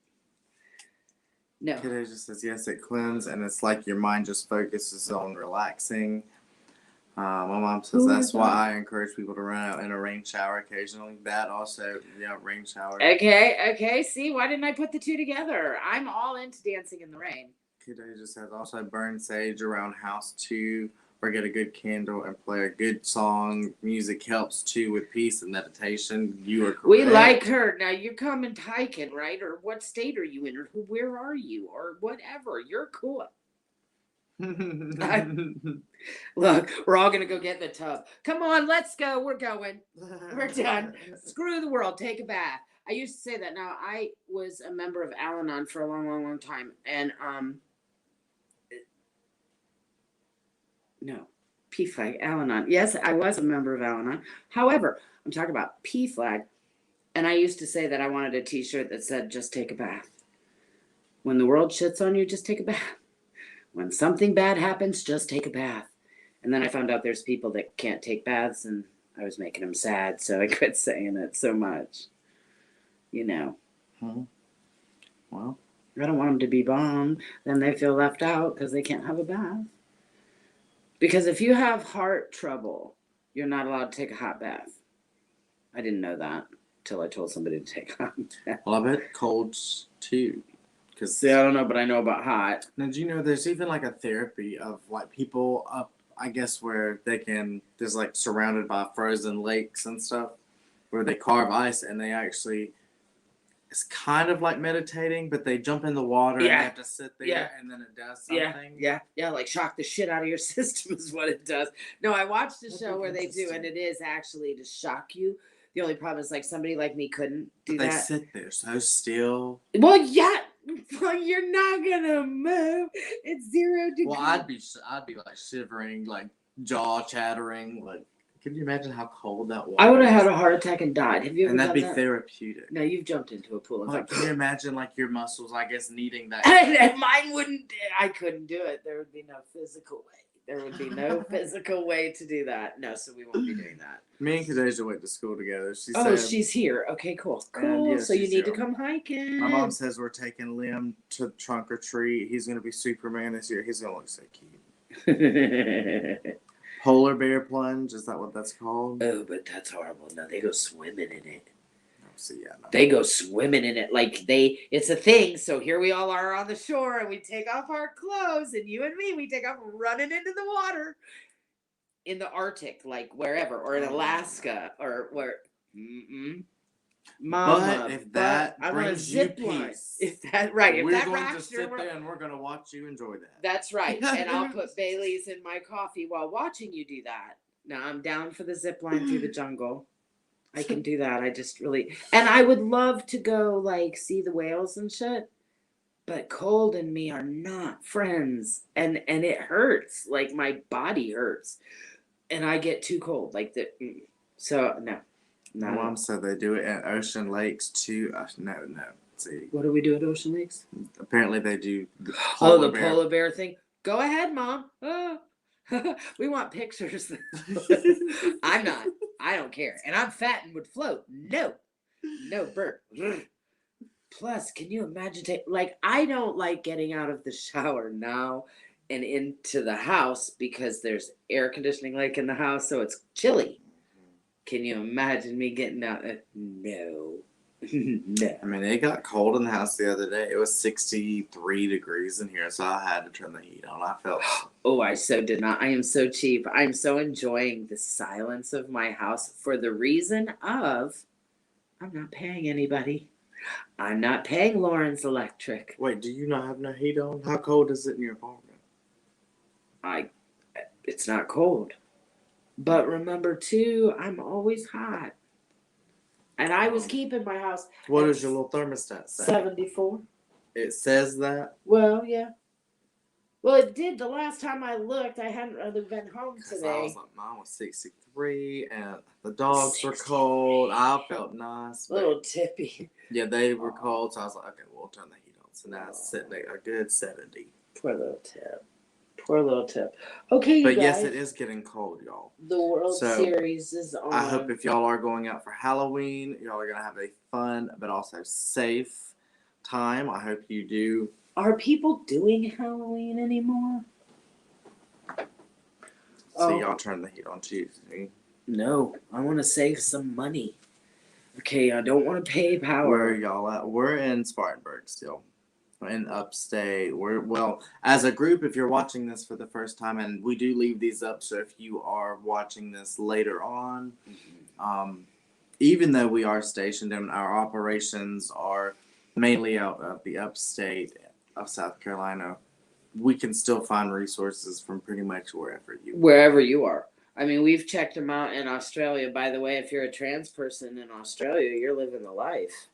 S2: No.
S1: Kadeja says, yes, it cleanses, and it's like your mind just focuses on relaxing. My mom says that's why I encourage people to run out in a rain shower occasionally. That also, yeah, rain shower.
S2: Okay. See, why didn't I put the two together? I'm all into dancing in the rain.
S1: Kadeja says also burn sage around house too, or get a good candle and play a good song. Music helps too with peace and meditation. You are correct.
S2: We like her. Now you're coming hiking, right? Or what state are you in? Or where are you? Or whatever. You're cool. Look, we're all gonna go get in the tub. Come on, let's go. We're going. We're done. Screw the world. Take a bath. I used to say that. Now, I was a member of Al-Anon for a long time, and no, P-Flag, Al-Anon. Yes, I was a member of Al-Anon. However, I'm talking about P-Flag, and I used to say that I wanted a T-shirt that said, "Just take a bath." When the world shits on you, just take a bath. When something bad happens, just take a bath. And then I found out there's people that can't take baths, and I was making them sad, so I quit saying it so much. You know.
S1: Well,
S2: I don't want them to be bummed. Then they feel left out because they can't have a bath. Because if you have heart trouble, you're not allowed to take a hot bath. I didn't know that until I told somebody to take a hot bath.
S1: well, I bet colds too.
S2: See, I don't know, but I know about hot.
S1: Now, do you know there's even like a therapy of like people up, I guess, where there's like surrounded by frozen lakes and stuff where they carve ice and they actually, it's kind of like meditating, but they jump in the water and they have to sit there and then it does something.
S2: Yeah, like shock the shit out of your system is what it does. No, I watched a show where they do, and it is actually to shock you. The only problem is like somebody like me couldn't do that.
S1: They sit there so still.
S2: Well, yeah. Well, you're not gonna move. It's 0 degrees.
S1: Well, I'd be like shivering, like jaw chattering. Like, could you imagine how cold that was?
S2: I would have had a heart attack and died. Have you ever
S1: and
S2: done
S1: that'd be
S2: that?
S1: therapeutic.
S2: No, you've jumped into a pool.
S1: Like, can you imagine like your muscles, I guess, needing that?
S2: And mine wouldn't. I couldn't do it. There would be no physical way There would be no physical way to do that. No, so we won't be doing that.
S1: Me and Kadeja went to school together. She
S2: Oh,
S1: said,
S2: she's here. Okay, cool.
S1: And,
S2: Cool.
S1: yeah,
S2: So you
S1: she's
S2: need to
S1: here.
S2: come hiking.
S1: my mom says we're taking Liam to trunk or treat. He's going to be Superman this year. He's going to look so cute. Polar bear plunge, is that what that's called?
S2: Oh, but that's horrible. No, they go swimming in it.
S1: Oh, see, yeah, no.
S2: They go swimming in it like it's a thing. So here we all are on the shore and we take off our clothes and you and me, we take off running into the water in the Arctic, like wherever, or in Alaska or where. Mama,
S1: But if that
S2: I want a
S1: brings you
S2: zip line.
S1: peace,
S2: If that right, if
S1: we're
S2: that
S1: going to
S2: rocks
S1: sit
S2: your world,
S1: there and we're going to watch you enjoy that.
S2: that's right. And I'll put Bailey's in my coffee while watching you do that. Now I'm down for the zip line through the jungle. I can do that. I just really, and I would love to go like see the whales and shit. But cold and me are not friends, and it hurts. Like my body hurts, and I get too cold. Like the, so no.
S1: My mom said they do it at Ocean Lakes too. No. See,
S2: What do we do at Ocean Lakes?
S1: apparently they do the
S2: polar bear thing. Go ahead, Mom. Oh. We want pictures. I'm not. I don't care. And I'm fat and would float. No, Bert. Plus, can you imagine? Like, I don't like getting out of the shower now and into the house because there's air conditioning like in the house, so it's chilly. Can you imagine me getting out? No. No.
S1: I mean, it got cold in the house the other day. It was 63 degrees in here, so I had to turn the heat on. I felt.
S2: Oh, I so did not. I am so cheap. I'm so enjoying the silence of my house for the reason of I'm not paying anybody. I'm not paying Lawrence Electric.
S1: Wait, do you not have no heat on? How cold is it in your apartment?
S2: It's not cold. But remember, too, I'm always hot. And I was keeping my house.
S1: What does your little thermostat say?
S2: 74.
S1: It says that?
S2: Well, yeah. Well, it did. The last time I looked, I hadn't really been home today.
S1: I was like, mine was 63, and the dogs were cold. I felt nice.
S2: A little tippy.
S1: Yeah, they were cold, so I was like, okay, we'll turn the heat on. So now it's sitting at a good 70.
S2: Poor little tip. Okay, you
S1: but
S2: guys.
S1: yes, it is getting cold, y'all.
S2: The World Series is on.
S1: I hope if y'all are going out for Halloween, y'all are going to have a fun but also safe time. I hope you do.
S2: Are people doing Halloween anymore?
S1: So y'all turn the heat on Tuesday.
S2: No, I want to save some money. Okay, I don't want to pay power.
S1: Where are y'all at? We're in Spartanburg still. In upstate. As a group, if you're watching this for the first time, and we do leave these up, so if you are watching this later on, even though we are stationed and our operations are mainly out of the upstate of South Carolina, we can still find resources from pretty much wherever you are.
S2: I mean, we've checked them out in Australia. By the way, if you're a trans person in Australia, you're living the life.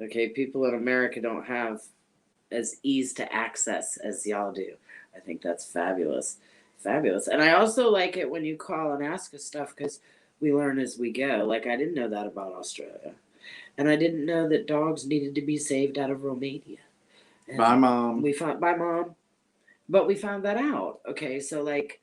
S2: Okay, people in America don't have as ease to access as y'all do. I think that's fabulous. And I also like it when you call and ask us stuff because we learn as we go. Like, I didn't know that about Australia. And I didn't know that dogs needed to be saved out of Romania. And
S1: bye, Mom.
S2: Bye, Mom. But we found that out. Okay, so, like,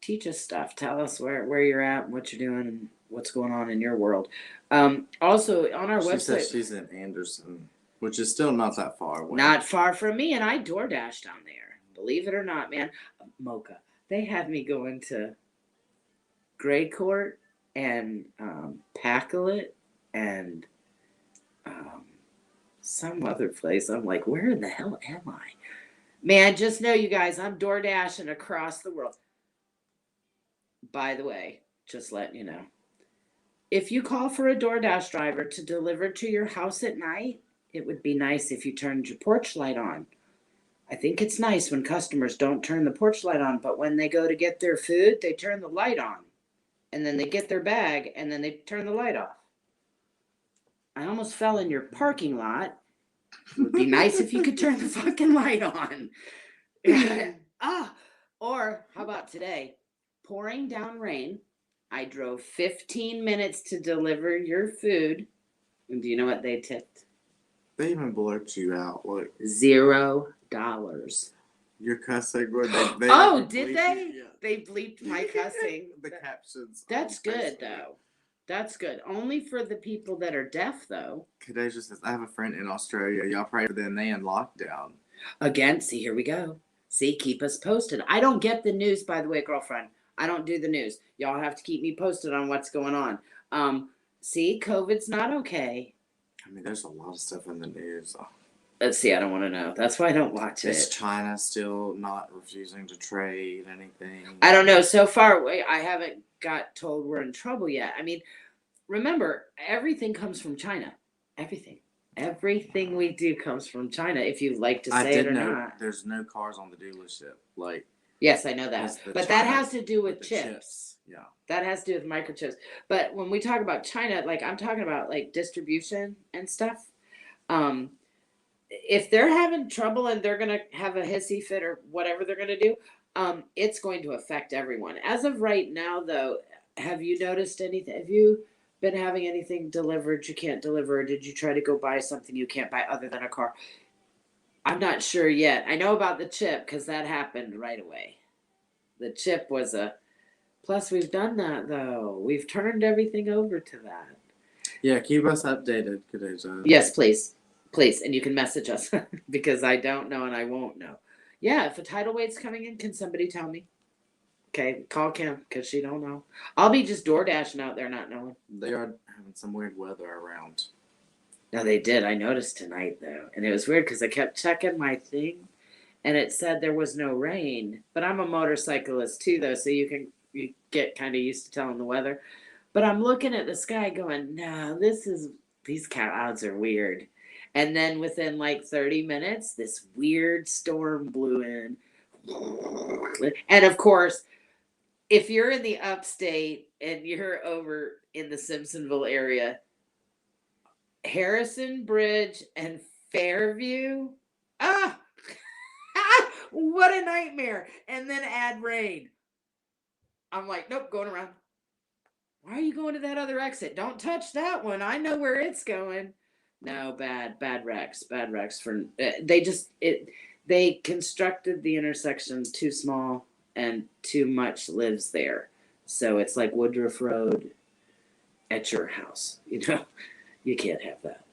S2: teach us stuff. Tell us where you're at and what you're doing and what's going on in your world. Also, on our website. She
S1: says she's in Anderson, which is still not that far away.
S2: Not far from me, and I DoorDash down there. Believe it or not, man. Mocha. They had me going to Gray Court and Pacolet and some other place. I'm like, where in the hell am I? Man, just know, you guys, I'm DoorDashing across the world. By the way, just letting you know. If you call for a DoorDash driver to deliver to your house at night, it would be nice if you turned your porch light on. I think it's nice when customers don't turn the porch light on, but when they go to get their food, they turn the light on. And then they get their bag, and then they turn the light off. I almost fell in your parking lot. It would be nice if you could turn the fucking light on. Or, how about today? Pouring down rain. I drove 15 minutes to deliver your food. And do you know what they tipped?
S1: They even blurt you out. Look.
S2: $0.
S1: Your cussing word.
S2: Oh, did
S1: bleep
S2: they?
S1: it, yeah.
S2: They bleeped my cussing.
S1: The captions.
S2: That's
S1: on
S2: good
S1: Facebook.
S2: though. That's good. Only for the people that are deaf though.
S1: Kadeja says, I have a friend in Australia. Y'all pray for them. They in lockdown.
S2: Again, see, here we go. See, keep us posted. I don't get the news, by the way, girlfriend. I don't do the news. Y'all have to keep me posted on what's going on. See, COVID's not okay.
S1: I mean, there's a lot of stuff in the news.
S2: Let's see, I don't want to know. That's why I don't watch
S1: Is
S2: it.
S1: China still not refusing to trade anything?
S2: I don't know. So far, I haven't got told we're in trouble yet. I mean, remember, everything comes from China. Everything. Everything we do comes from China, if you like to say it or not.
S1: There's no cars on the dealership. Like,
S2: yes, I know that. But that has to do with chips.
S1: Yeah.
S2: That has to do with microchips. But when we talk about China, like I'm talking about like distribution and stuff. If they're having trouble and they're gonna have a hissy fit or whatever they're gonna do, it's going to affect everyone. As of right now, though, have you noticed anything? Have you been having anything delivered you can't deliver? Or did you try to go buy something you can't buy other than a car? I'm not sure yet. I know about the chip because that happened right away. The chip was a plus. We've done that though. We've turned everything over to that.
S1: Yeah, keep us updated, Kadeja.
S2: Yes, please. Please. And you can message us because I don't know and I won't know. Yeah, if a tidal wave's coming in, can somebody tell me? Okay, call Kim because she don't know. I'll be just door dashing out there not knowing.
S1: They are having some weird weather around.
S2: No, they did. I noticed tonight though. And it was weird because I kept checking my thing and it said there was no rain. But I'm a motorcyclist too though, so you get kind of used to telling the weather. But I'm looking at the sky going, no, these clouds are weird. And then within like 30 minutes, this weird storm blew in. And of course, if you're in the upstate and you're over in the Simpsonville area, Harrison Bridge and Fairview, what a nightmare. And then add rain. I'm like, nope, going around. Why are you going to that other exit? Don't touch that one. I know where it's going. No, bad wrecks for they constructed the intersection too small and too much lives there. So it's like Woodruff Road at your house. You know, you can't have that.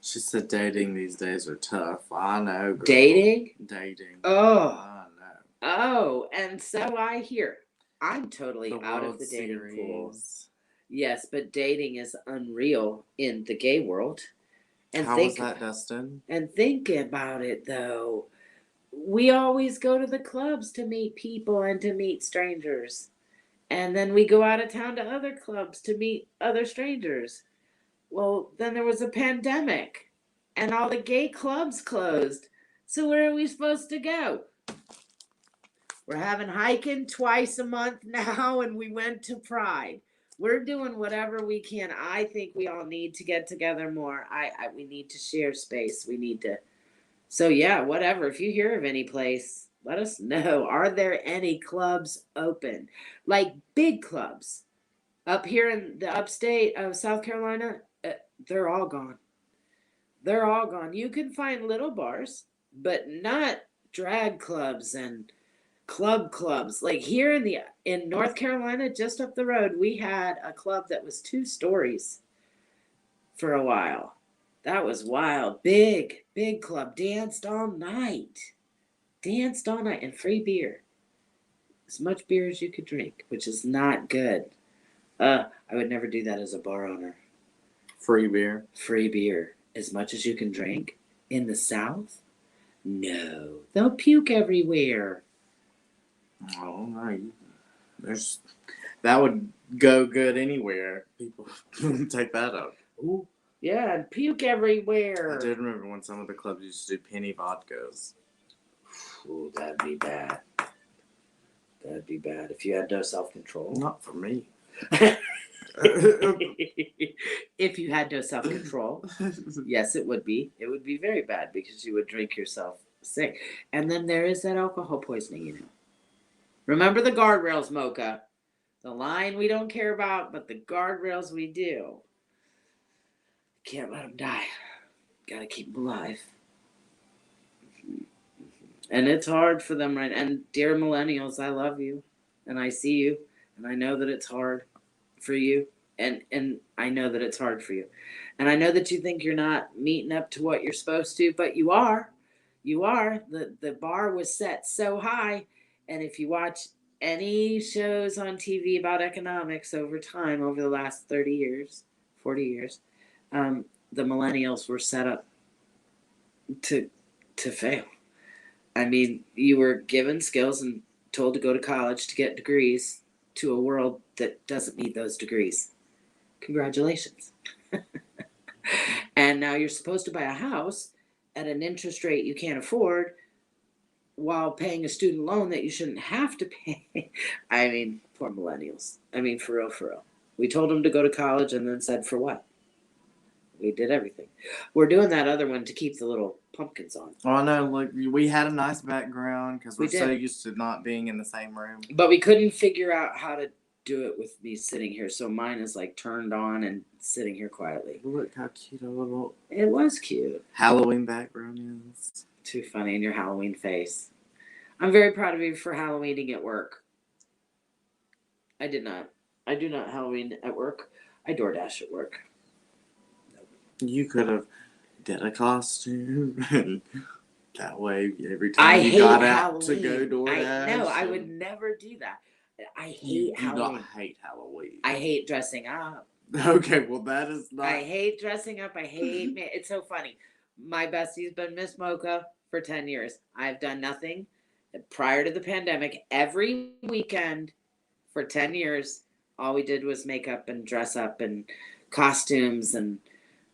S1: She said dating these days are tough. I know. Girl.
S2: Dating?
S1: Oh. I know.
S2: Oh, and so I hear. I'm totally out of the dating
S1: Series.
S2: pool. Yes, but dating is unreal in the gay world. And
S1: how was that, Dustin?
S2: And think about it, though. We always go to the clubs to meet people and to meet strangers. And then we go out of town to other clubs to meet other strangers. Well, then there was a pandemic. And all the gay clubs closed. So where are we supposed to go? We're having hiking twice a month now, and we went to Pride. We're doing whatever we can. I think we all need to get together more. We need to share space. We need to. So yeah, whatever. If you hear of any place, let us know. Are there any clubs open? Like big clubs. Up here in the upstate of South Carolina, they're all gone. They're all gone. You can find little bars, but not drag clubs and clubs. Like here in North Carolina, just up the road, we had a club that was 2 stories for a while. That was wild. Big club. Danced all night. And free beer. As much beer as you could drink, which is not good. I would never do that as a bar owner.
S1: Free beer.
S2: As much as you can drink. In the South? No. They'll puke everywhere.
S1: Oh no, that would go good anywhere. People take that up.
S2: Ooh, yeah, and puke everywhere.
S1: I did remember when some of the clubs used to do penny vodkas.
S2: Ooh, that'd be bad. If you had no self-control.
S1: Not for me.
S2: If you had no self-control, yes, it would be. It would be very bad because you would drink yourself sick. And then there is that alcohol poisoning, you know. Remember the guardrails, Mocha. The line we don't care about, but the guardrails we do. Can't let them die. Gotta keep them alive. And it's hard for them, right? And dear millennials, I love you, and I see you, and I know that it's hard for you, and I know that it's hard for you, and I know that you think you're not meeting up to what you're supposed to, but you are. You are. The bar was set so high, and if you watch any shows on TV about economics over time, over the last 30 years, 40 years, the millennials were set up to fail. I mean, you were given skills and told to go to college to get degrees to a world that doesn't need those degrees. Congratulations. And now you're supposed to buy a house at an interest rate you can't afford while paying a student loan that you shouldn't have to pay. I mean, poor millennials. I mean, for real, for real. We told them to go to college and then said, for what? We did everything. We're doing that other one to keep the little pumpkins on.
S1: Oh, I know. Look, we had a nice background because
S2: We
S1: we're so
S2: did.
S1: used to not being in the same room.
S2: But we couldn't figure out how to do it with me sitting here. So mine is like turned on and sitting here quietly.
S1: Look how cute a little
S2: It was cute.
S1: Halloween background is.
S2: Too funny in your Halloween face. I'm very proud of you for Halloweening at work. I do not Halloween at work. I DoorDash at work.
S1: You could have did a costume, and that way every time
S2: I
S1: you
S2: hate
S1: got
S2: Halloween.
S1: out to go DoorDash.
S2: No, I would never do that. I hate
S1: You
S2: Halloween.
S1: don't hate Halloween.
S2: I hate dressing up.
S1: Okay, well that is not.
S2: I hate dressing up. I hate. It's so funny. My bestie's been Miss Mocha for 10 years. I've done nothing prior to the pandemic. Every weekend for 10 years, all we did was make up and dress up and costumes and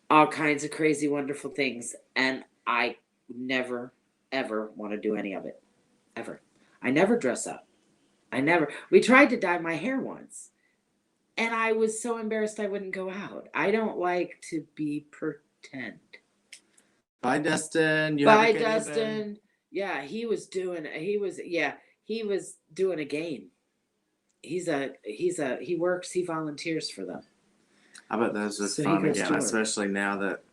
S2: all kinds of crazy, wonderful things. And I never, ever want to do any of it. Ever. I never dress up. We tried to dye my hair once. And I was so embarrassed I wouldn't go out. I don't like to be pretend.
S1: Bye, Dustin.
S2: Bye, Dustin. Yeah, he was doing a game. He works, he volunteers for them.
S1: I bet those are
S2: So he
S1: fun
S2: goes
S1: again,
S2: to work.
S1: especially now that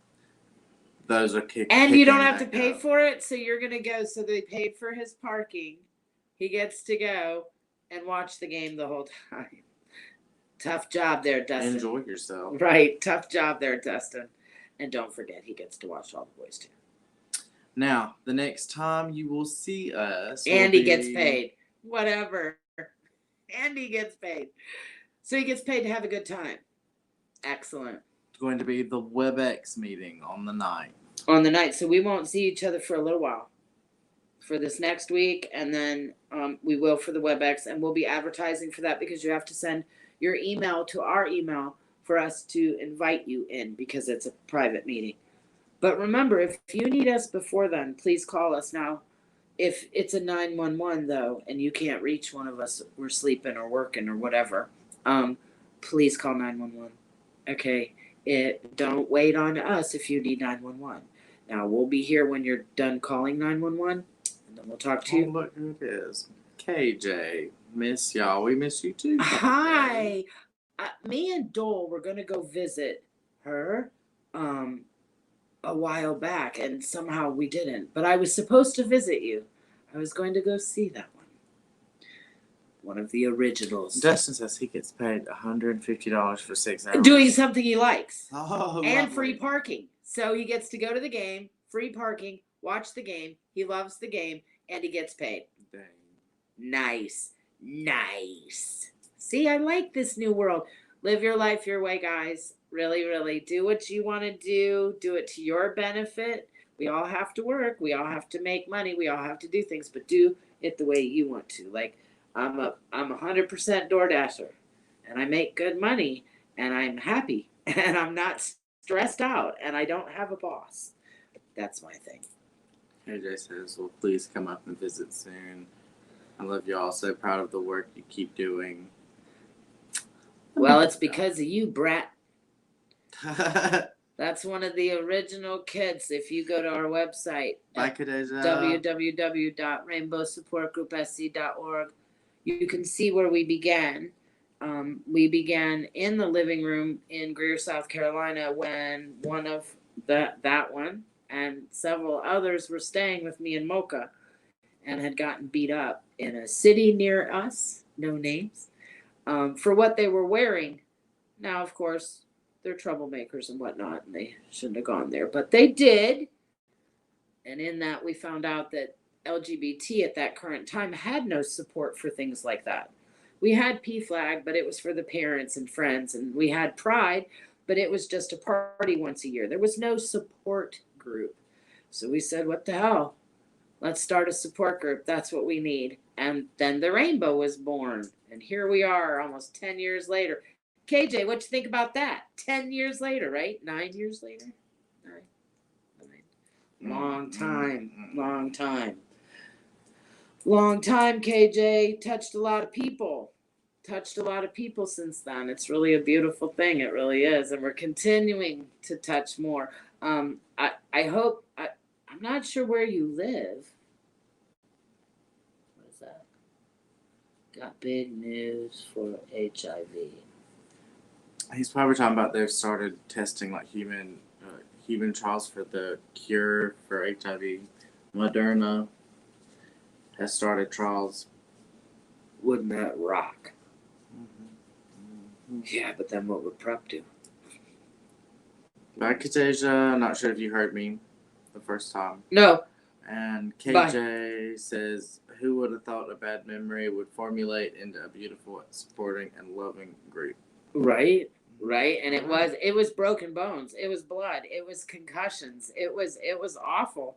S1: those are kicking.
S2: And you don't have to pay for it, so you're gonna go. So they paid for his parking. He gets to go and watch the game the whole time. Tough job there, Dustin.
S1: Enjoy yourself.
S2: Right, tough job there, Dustin. And don't forget, he gets to watch all the boys too.
S1: Now, the next time you will see us,
S2: Andy gets paid. Whatever. Andy gets paid. So he gets paid to have a good time. Excellent.
S1: It's going to be the WebEx meeting on the 9th.
S2: On the night. So we won't see each other for a little while. For this next week. And then we will for the WebEx. And we'll be advertising for that because you have to send your email to our email for us to invite you in because it's a private meeting. But remember, if you need us before then, please call us. Now, if it's a 911 though, and you can't reach one of us, we're sleeping or working or whatever, please call 911. Okay, don't wait on us if you need 911. Now we'll be here when you're done calling 911, and then we'll talk to you.
S1: Oh, look who it is, KJ. Miss y'all. We miss you too.
S2: Hi. Me and Dole were gonna go visit her, a while back, and somehow we didn't. But I was supposed to visit you. I was going to go see that one. One of the originals.
S1: Dustin says he gets paid $150 for 6 hours.
S2: Doing something he likes.
S1: Oh,
S2: And
S1: lovely.
S2: free parking. So he gets to go to the game, free parking, watch the game. He loves the game, and he gets paid.
S1: Dang.
S2: Nice. Nice. See, I like this new world. Live your life your way, guys. Really, really. Do what you want to do. Do it to your benefit. We all have to work. We all have to make money. We all have to do things, but do it the way you want to. Like, I'm 100% DoorDasher, and I make good money, and I'm happy, and I'm not stressed out, and I don't have a boss. That's my thing.
S1: AJ says, well, please come up and visit soon. I love y'all. So proud of the work you keep doing.
S2: Well, it's because of you, brat. That's one of the original kids. If you go to our website,
S1: Bye, Kadeja.
S2: www.rainbowsupportgroupsc.org, you can see where we began. We began in the living room in Greer, South Carolina, when one of that one and several others were staying with me in Mocha. and had gotten beat up in a city near us, no names, for what they were wearing. Now, of course, they're troublemakers and whatnot, and they shouldn't have gone there, but they did. And in that, we found out that LGBT at that current time had no support for things like that. We had PFLAG, but it was for the parents and friends, and we had Pride, but it was just a party once a year. There was no support group. So we said, what the hell? Let's start a support group. That's what we need. And then the rainbow was born. And here we are almost 10 years later. KJ, what you think about that? 10 years later, right? 9 years later? Nine. Long time. Long time. Long time, KJ. Touched a lot of people. Touched a lot of people since then. It's really a beautiful thing. It really is. And we're continuing to touch more. I hope, I'm not sure where you live. What is that? Got big news for HIV.
S1: He's probably talking about they've started testing like human trials for the cure for HIV. Moderna has started trials.
S2: Wouldn't that rock? Yeah, but then what would PrEP do?
S1: Back to Asia, I'm not sure if you heard me the first time.
S2: No.
S1: And KJ says, who would have thought a bad memory would formulate into a beautiful, supporting, and loving group?
S2: Right. And it was broken bones. It was blood. It was concussions. It was awful.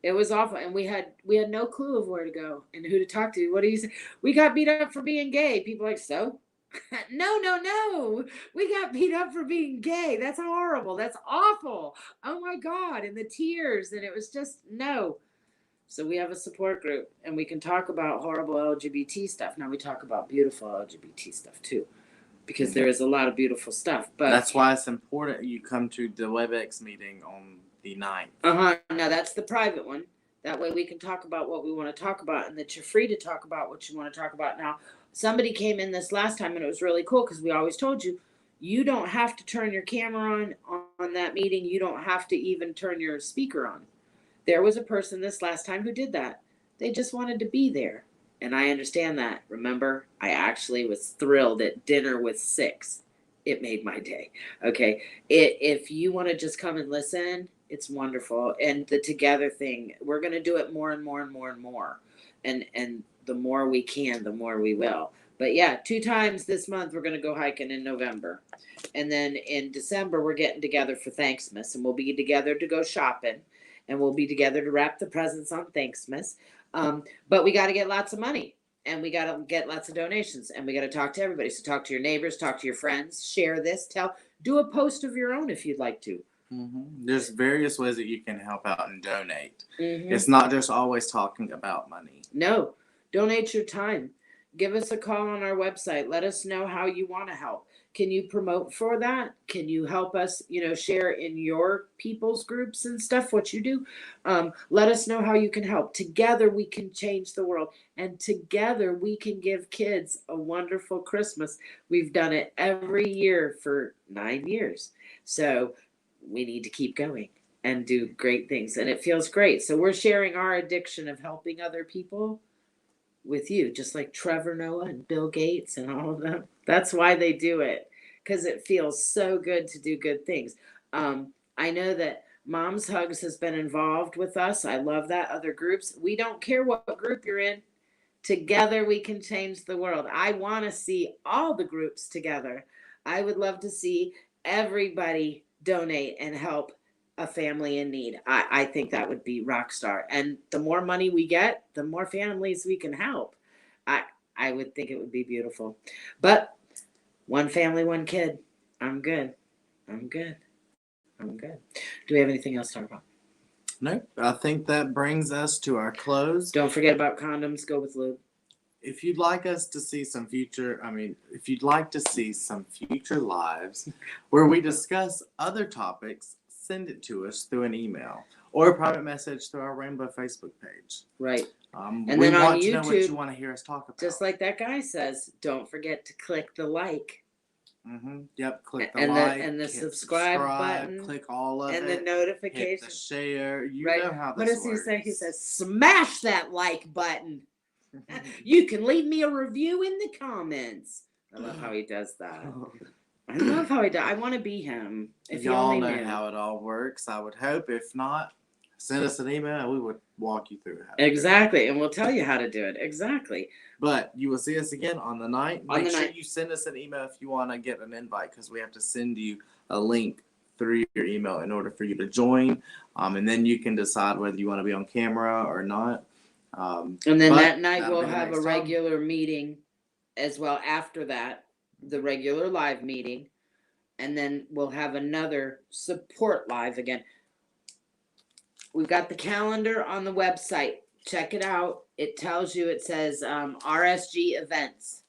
S2: It was awful. And we had no clue of where to go and who to talk to. What do you say? We got beat up for being gay. People are like, so? No. We got beat up for being gay. That's horrible. That's awful. Oh my God. And the tears. And it was just, no. So we have a support group and we can talk about horrible LGBT stuff. Now we talk about beautiful LGBT stuff too, because there is a lot of beautiful stuff. But
S1: that's why it's important you come to the WebEx meeting on the 9th.
S2: Now that's the private one. That way we can talk about what we want to talk about and that you're free to talk about what you want to talk about. Now, somebody came in this last time and it was really cool because we always told you, you don't have to turn your camera on that meeting. You don't have to even turn your speaker on. There was a person this last time who did that. They just wanted to be there. And I understand that. Remember, I actually was thrilled at dinner with 6. It made my day. Okay. If you want to just come and listen, it's wonderful. And the together thing, we're going to do it more and more and more and more. And the more we can, the more we will. But yeah, 2 times this month, we're going to go hiking in November. And then in December, we're getting together for Thanksmas. And we'll be together to go shopping. And we'll be together to wrap the presents on Thanksmas. But we got to get lots of money. And we got to get lots of donations. And we got to talk to everybody. So talk to your neighbors, talk to your friends, share this, do a post of your own if you'd like to.
S1: Mm-hmm. There's various ways that you can help out and donate.
S2: Mm-hmm.
S1: It's not just always talking about money.
S2: No, donate your time. Give us a call on our website. Let us know how you want to help. Can you promote for that? Can you help us, share in your people's groups and stuff, what you do? Let us know how you can help. Together we can change the world. And together we can give kids a wonderful Christmas. We've done it every year for 9 years. So we need to keep going and do great things. And it feels great. So we're sharing our addiction of helping other people with you, just like Trevor Noah and Bill Gates and all of them. That's why they do it, because it feels so good to do good things. I know that Mom's Hugs has been involved with us. I love that. Other groups. We don't care what group you're in. Together we can change the world. I want to see all the groups together. I would love to see everybody donate and help a family in need. I think that would be rock star. And the more money we get, the more families we can help. I would think it would be beautiful. But one family, one kid. I'm good. Do we have anything else to talk about?
S1: No, I think that brings us to our close.
S2: Don't forget about condoms. Go with lube.
S1: If you'd like us to see some future lives where we discuss other topics, send it to us through an email or a private message through our Rainbow Facebook page.
S2: Right.
S1: And
S2: we then
S1: want
S2: on
S1: to
S2: YouTube,
S1: know what you want to hear us talk about.
S2: Just like that guy says, don't forget to click the like.
S1: Yep. Click the
S2: and
S1: like
S2: the
S1: hit
S2: subscribe button,
S1: click all of
S2: and
S1: it.
S2: the notification.
S1: Hit the share. You
S2: Right.
S1: know how
S2: What
S1: this
S2: does he
S1: works.
S2: say? He says, "Smash that like button." You can leave me a review in the comments. I love how he does that. I love how he does. I want to be him. If
S1: Y'all
S2: you
S1: know
S2: only knew.
S1: how it all works. I would hope. If not, send us an email and we would walk you through how to do it.
S2: Exactly, and we'll tell you how to do it. Exactly.
S1: But you will see us again on the 9th.
S2: On
S1: Make
S2: the
S1: sure
S2: 9th.
S1: you send us an email if you want to get an invite, because we have to send you a link through your email in order for you to join. And then you can decide whether you want to be on camera or not.
S2: And then
S1: but
S2: that night
S1: that'll
S2: we'll
S1: be the
S2: have a
S1: next time.
S2: regular meeting as well after that, the regular live meeting. And then we'll have another support live again. We've got the calendar on the website. Check it out. It tells you, it says RSG events.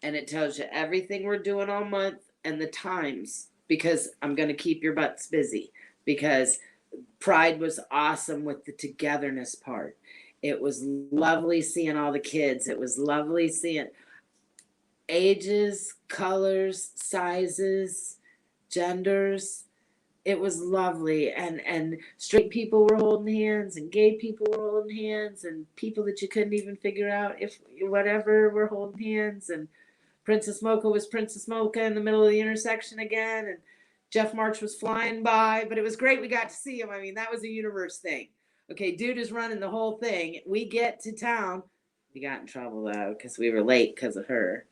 S2: And it tells you everything we're doing all month and the times, because I'm going to keep your butts busy, because Pride was awesome with the togetherness part. It was lovely seeing all the kids. It was lovely seeing ages, colors, sizes, genders. It was lovely, and straight people were holding hands, and gay people were holding hands, and people that you couldn't even figure out if whatever were holding hands, and Princess Mocha was Princess Mocha in the middle of the intersection again, and Jeff March was flying by, but it was great we got to see him. I mean, that was a universe thing. Okay, dude is running the whole thing. We get to town. We got in trouble though because we were late because of her.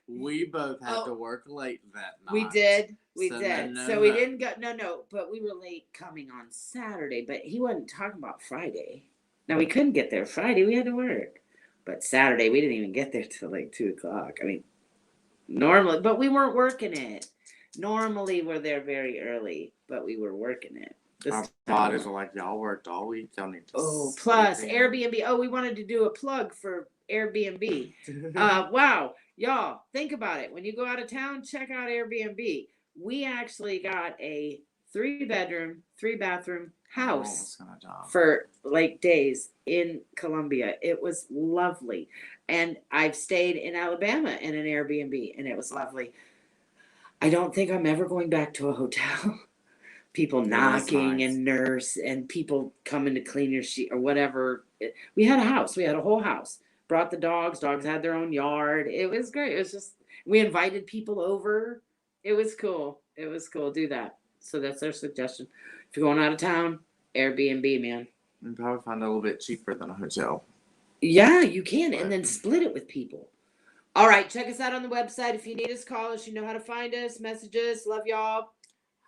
S1: We both had to work late that night.
S2: We did. We
S1: So
S2: did.
S1: no,
S2: So we didn't go. No. But we were late coming on Saturday. But he wasn't talking about Friday. Now we couldn't get there Friday. We had to work. But Saturday we didn't even get there till like 2:00. I mean, normally, but we weren't working it. Normally we're there very early, but we were working it.
S1: Our bodies are like, y'all worked all week. Y'all need to.
S2: Plus Airbnb. Oh, we wanted to do a plug for Airbnb. Wow, y'all, think about it. When you go out of town, check out Airbnb. We actually got a 3-bedroom, 3-bathroom house for like days in Columbia. It was lovely. And I've stayed in Alabama in an Airbnb, and it was lovely. I don't think I'm ever going back to a hotel. People knocking nice. And nurse and people coming to clean your sheet or whatever. We had a house. We had a whole house. Brought the dogs. Dogs had their own yard. It was great. It was just, we invited people over. It was cool. It was cool. Do that. So that's our suggestion. If you're going out of town, Airbnb, man.
S1: You probably find it a little bit cheaper than a hotel.
S2: Yeah, you can. And then split it with people. All right. Check us out on the website. If you need us, call us. You know how to find us. Message us. Love y'all.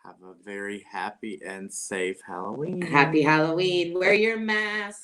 S1: Have a very happy and safe Halloween.
S2: Happy Halloween. Wear your mask.